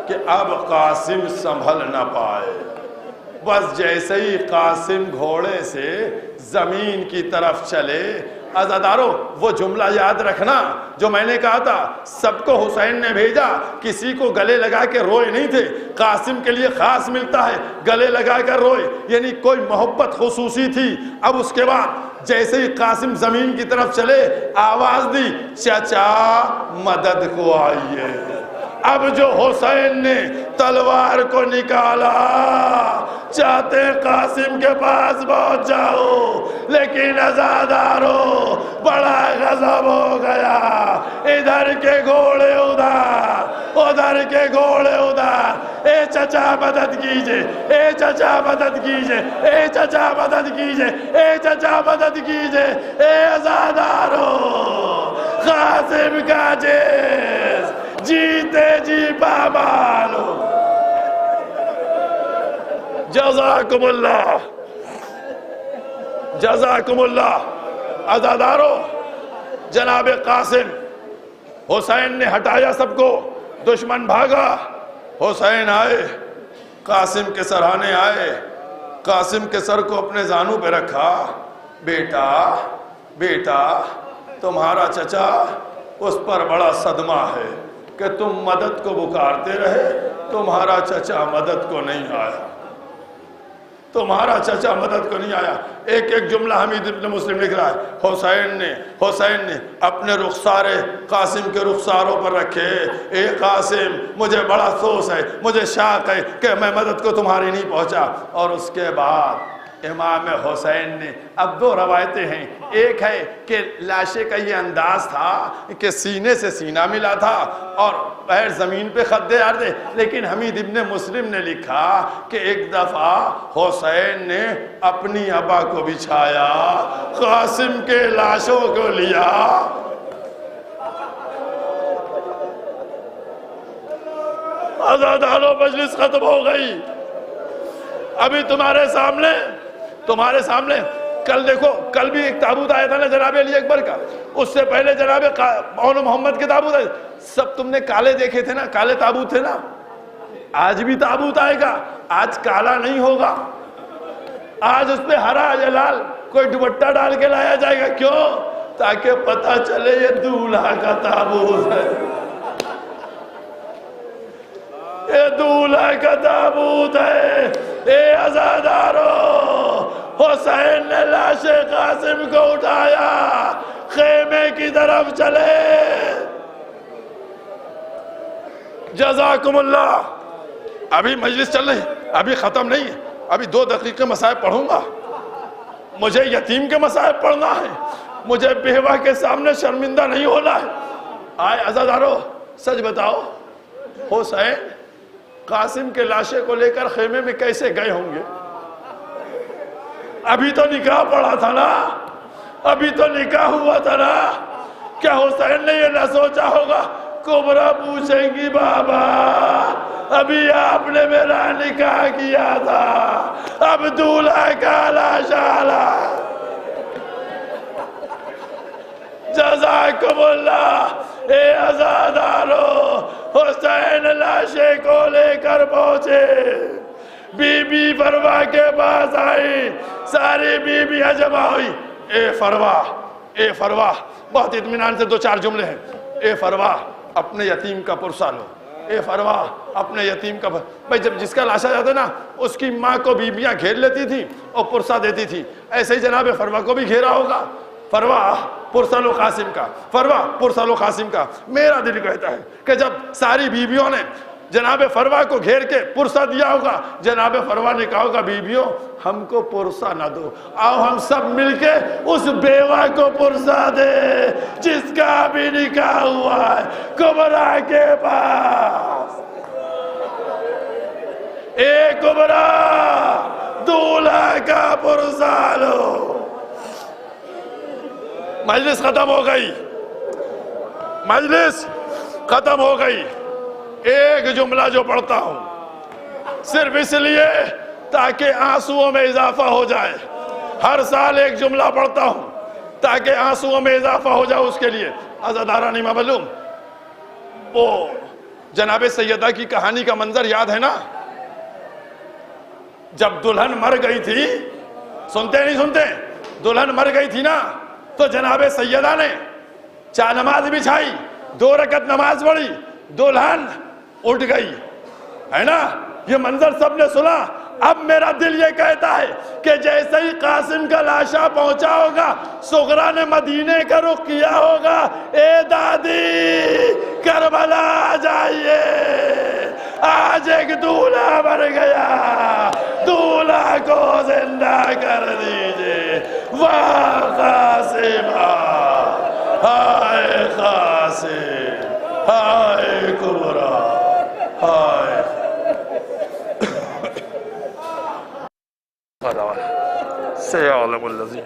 کہ اب قاسم سنبھل نہ پائے۔ بس جیسے ہی قاسم گھوڑے سے زمین کی طرف چلے، عزاداروں وہ جملہ یاد رکھنا جو میں نے کہا تھا، سب کو حسین نے بھیجا، کسی کو گلے لگا کے روئے نہیں تھے، قاسم کے لیے خاص ملتا ہے گلے لگا کر روئے، یعنی کوئی محبت خصوصی تھی۔ اب اس کے بعد جیسے ہی قاسم زمین کی طرف چلے، آواز دی چچا مدد کو آئیے۔ اب جو حسین نے تلوار کو نکالا، چاہتے قاسم کے پاس پہنچ جاؤ، لیکن عزاداروں بڑا غضب ہو گیا، ادھر کے گھوڑے ادھر، ادھر کے گھوڑے ادھر، اے چچا مدد کیجئے، اے چچا مدد کیجئے، اے چچا مدد کیجئے، اے چچا مدد کیجئے۔ اے عزاداروں قاسم کا جیس جیتے جی پامال ہو۔ جزاکم اللہ، جزاکم اللہ۔ عزاداروں جناب قاسم، حسین نے ہٹایا سب کو، دشمن بھاگا، حسین آئے، قاسم کے سرہانے آئے، قاسم کے سر کو اپنے زانوں پہ رکھا، بیٹا بیٹا تمہارا چچا اس پر بڑا صدمہ ہے کہ تم مدد کو پکارتے رہے، تمہارا چچا مدد کو نہیں آیا، تمہارا چچا مدد کو نہیں آیا۔ ایک ایک جملہ حمید ابن مسلم لکھ رہا ہے، حسین نے اپنے رخسارے قاسم کے رخساروں پر رکھے، اے قاسم مجھے بڑا افسوس ہے، مجھے شاق ہے کہ میں مدد کو تمہاری نہیں پہنچا۔ اور اس کے بعد امام حسین نے، اب 2 روایتیں ہیں، ایک ہے کہ لاشے کا یہ انداز تھا کہ سینے سے سینہ ملا تھا اور پیر زمین پہ خدے آردے، لیکن حمید ابن مسلم نے لکھا کہ ایک دفعہ حسین نے اپنی ابا کو بچھایا، قاسم کے لاشوں کو لیا، عزاداروں مجلس ختم ہو گئی۔ ابھی تمہارے سامنے کل دیکھو، کل بھی ایک تابوت آیا تھا نا جناب علی اکبر کا، اس سے پہلے جناب مولانا محمد کے تابوت آئے، سب تم نے کالے دیکھے تھے نا، کالے تابوت تھے نا۔ آج بھی تابوت آئے گا، آج کالا نہیں ہوگا، آج اس پہ ہرا یا لال کوئی دوپٹہ ڈال کے لایا جائے گا۔ کیوں؟ تاکہ پتہ چلے یہ دولہا کا تابوت ہے، یہ دولہا کا تابوت ہے۔ اے عزاداروں، حسین نے لاش قاسم کو اٹھایا، خیمے کی طرف چلے۔ جزاکم اللہ۔ ابھی مجلس چل رہی، ابھی ختم نہیں ہے، ابھی 2 دقیقے مصائب پڑھوں گا. مجھے یتیم کے مصائب پڑھنا ہے, مجھے بیوہ کے سامنے شرمندہ نہیں ہونا ہے. آئے عزادارو, سچ بتاؤ, حسین قاسم کے لاشے کو لے کر خیمے میں کیسے گئے ہوں گے؟ ابھی تو نکاح پڑا تھا نا, ابھی تو نکاح ہوا تھا نا. کیا حسین نے یہ نہ سوچا ہوگا؟ کبرا پوچھیں گی بابا ابھی آپ نے میرا نکاح کیا تھا, اب دولہا کا لاشا. جزاکم اللہ. اے عزادارو, حسین لاشے کو لے کر پہنچے, بی بی فروا کے پاس آئی, ساری بیویاں جمع ہوئی. اے فروا, بہت اطمینان سے 2-4 جملے ہیں. اے فروا, اپنے یتیم کا پرسہ لو. اے فروا, اپنے یتیم کا بھائی, جب جس کا لاشا جاتا نا اس کی ماں کو بیویاں گھیر لیتی تھی اور پرسہ دیتی تھی. ایسے ہی جناب فروا کو بھی گھیرا ہوگا. فروا, پرسہ لو قاسم کا. فروا, پرسہ لو قاسم کا. میرا دل کہتا ہے کہ جب ساری بیویوں نے جناب فروا کو گھیر کے پرسہ دیا ہوگا, جناب فروا نے کہا ہوگا بیویوں ہم کو پرسہ نہ دو, آؤ ہم سب مل کے اس بیوہ کو پرسہ دے جس کا بھی نکاح ہوا ہے کبرا کے پاس. اے کبرا, دولہا کا پرسہ لو. مجلس ختم ہو گئی, مجلس ختم ہو گئی. ایک جملہ جو پڑھتا ہوں صرف اس لیے تاکہ آنسوؤں میں اضافہ ہو جائے. ہر سال ایک جملہ پڑھتا ہوں تاکہ آنسوؤں میں اضافہ ہو جائے, اس کے لیے. عزاداران معلوم, وہ جناب سیدہ کی کہانی کا منظر یاد ہے نا؟ جب دلہن مر گئی تھی, سنتے نہیں سنتے, دلہن مر گئی تھی نا, تو جناب سیدہ نے 4 نماز بچھائی, 2 رکعت نماز پڑھی, دلہن اٹھ گئی, ہے نا؟ یہ منظر سب نے سنا. اب میرا دل یہ کہتا ہے کہ جیسے ہی قاسم کا لاشا پہنچا ہوگا, سغرا نے مدینے کا رخ کیا ہوگا, اے دادی کربلا آ جائیے, آج ایک دولہا مر گیا, دولہا کو زندہ کر دیجئے. واہ قاسمہ, ہائے قاسم, ہائے کبرا, ہائے سیعلم الذین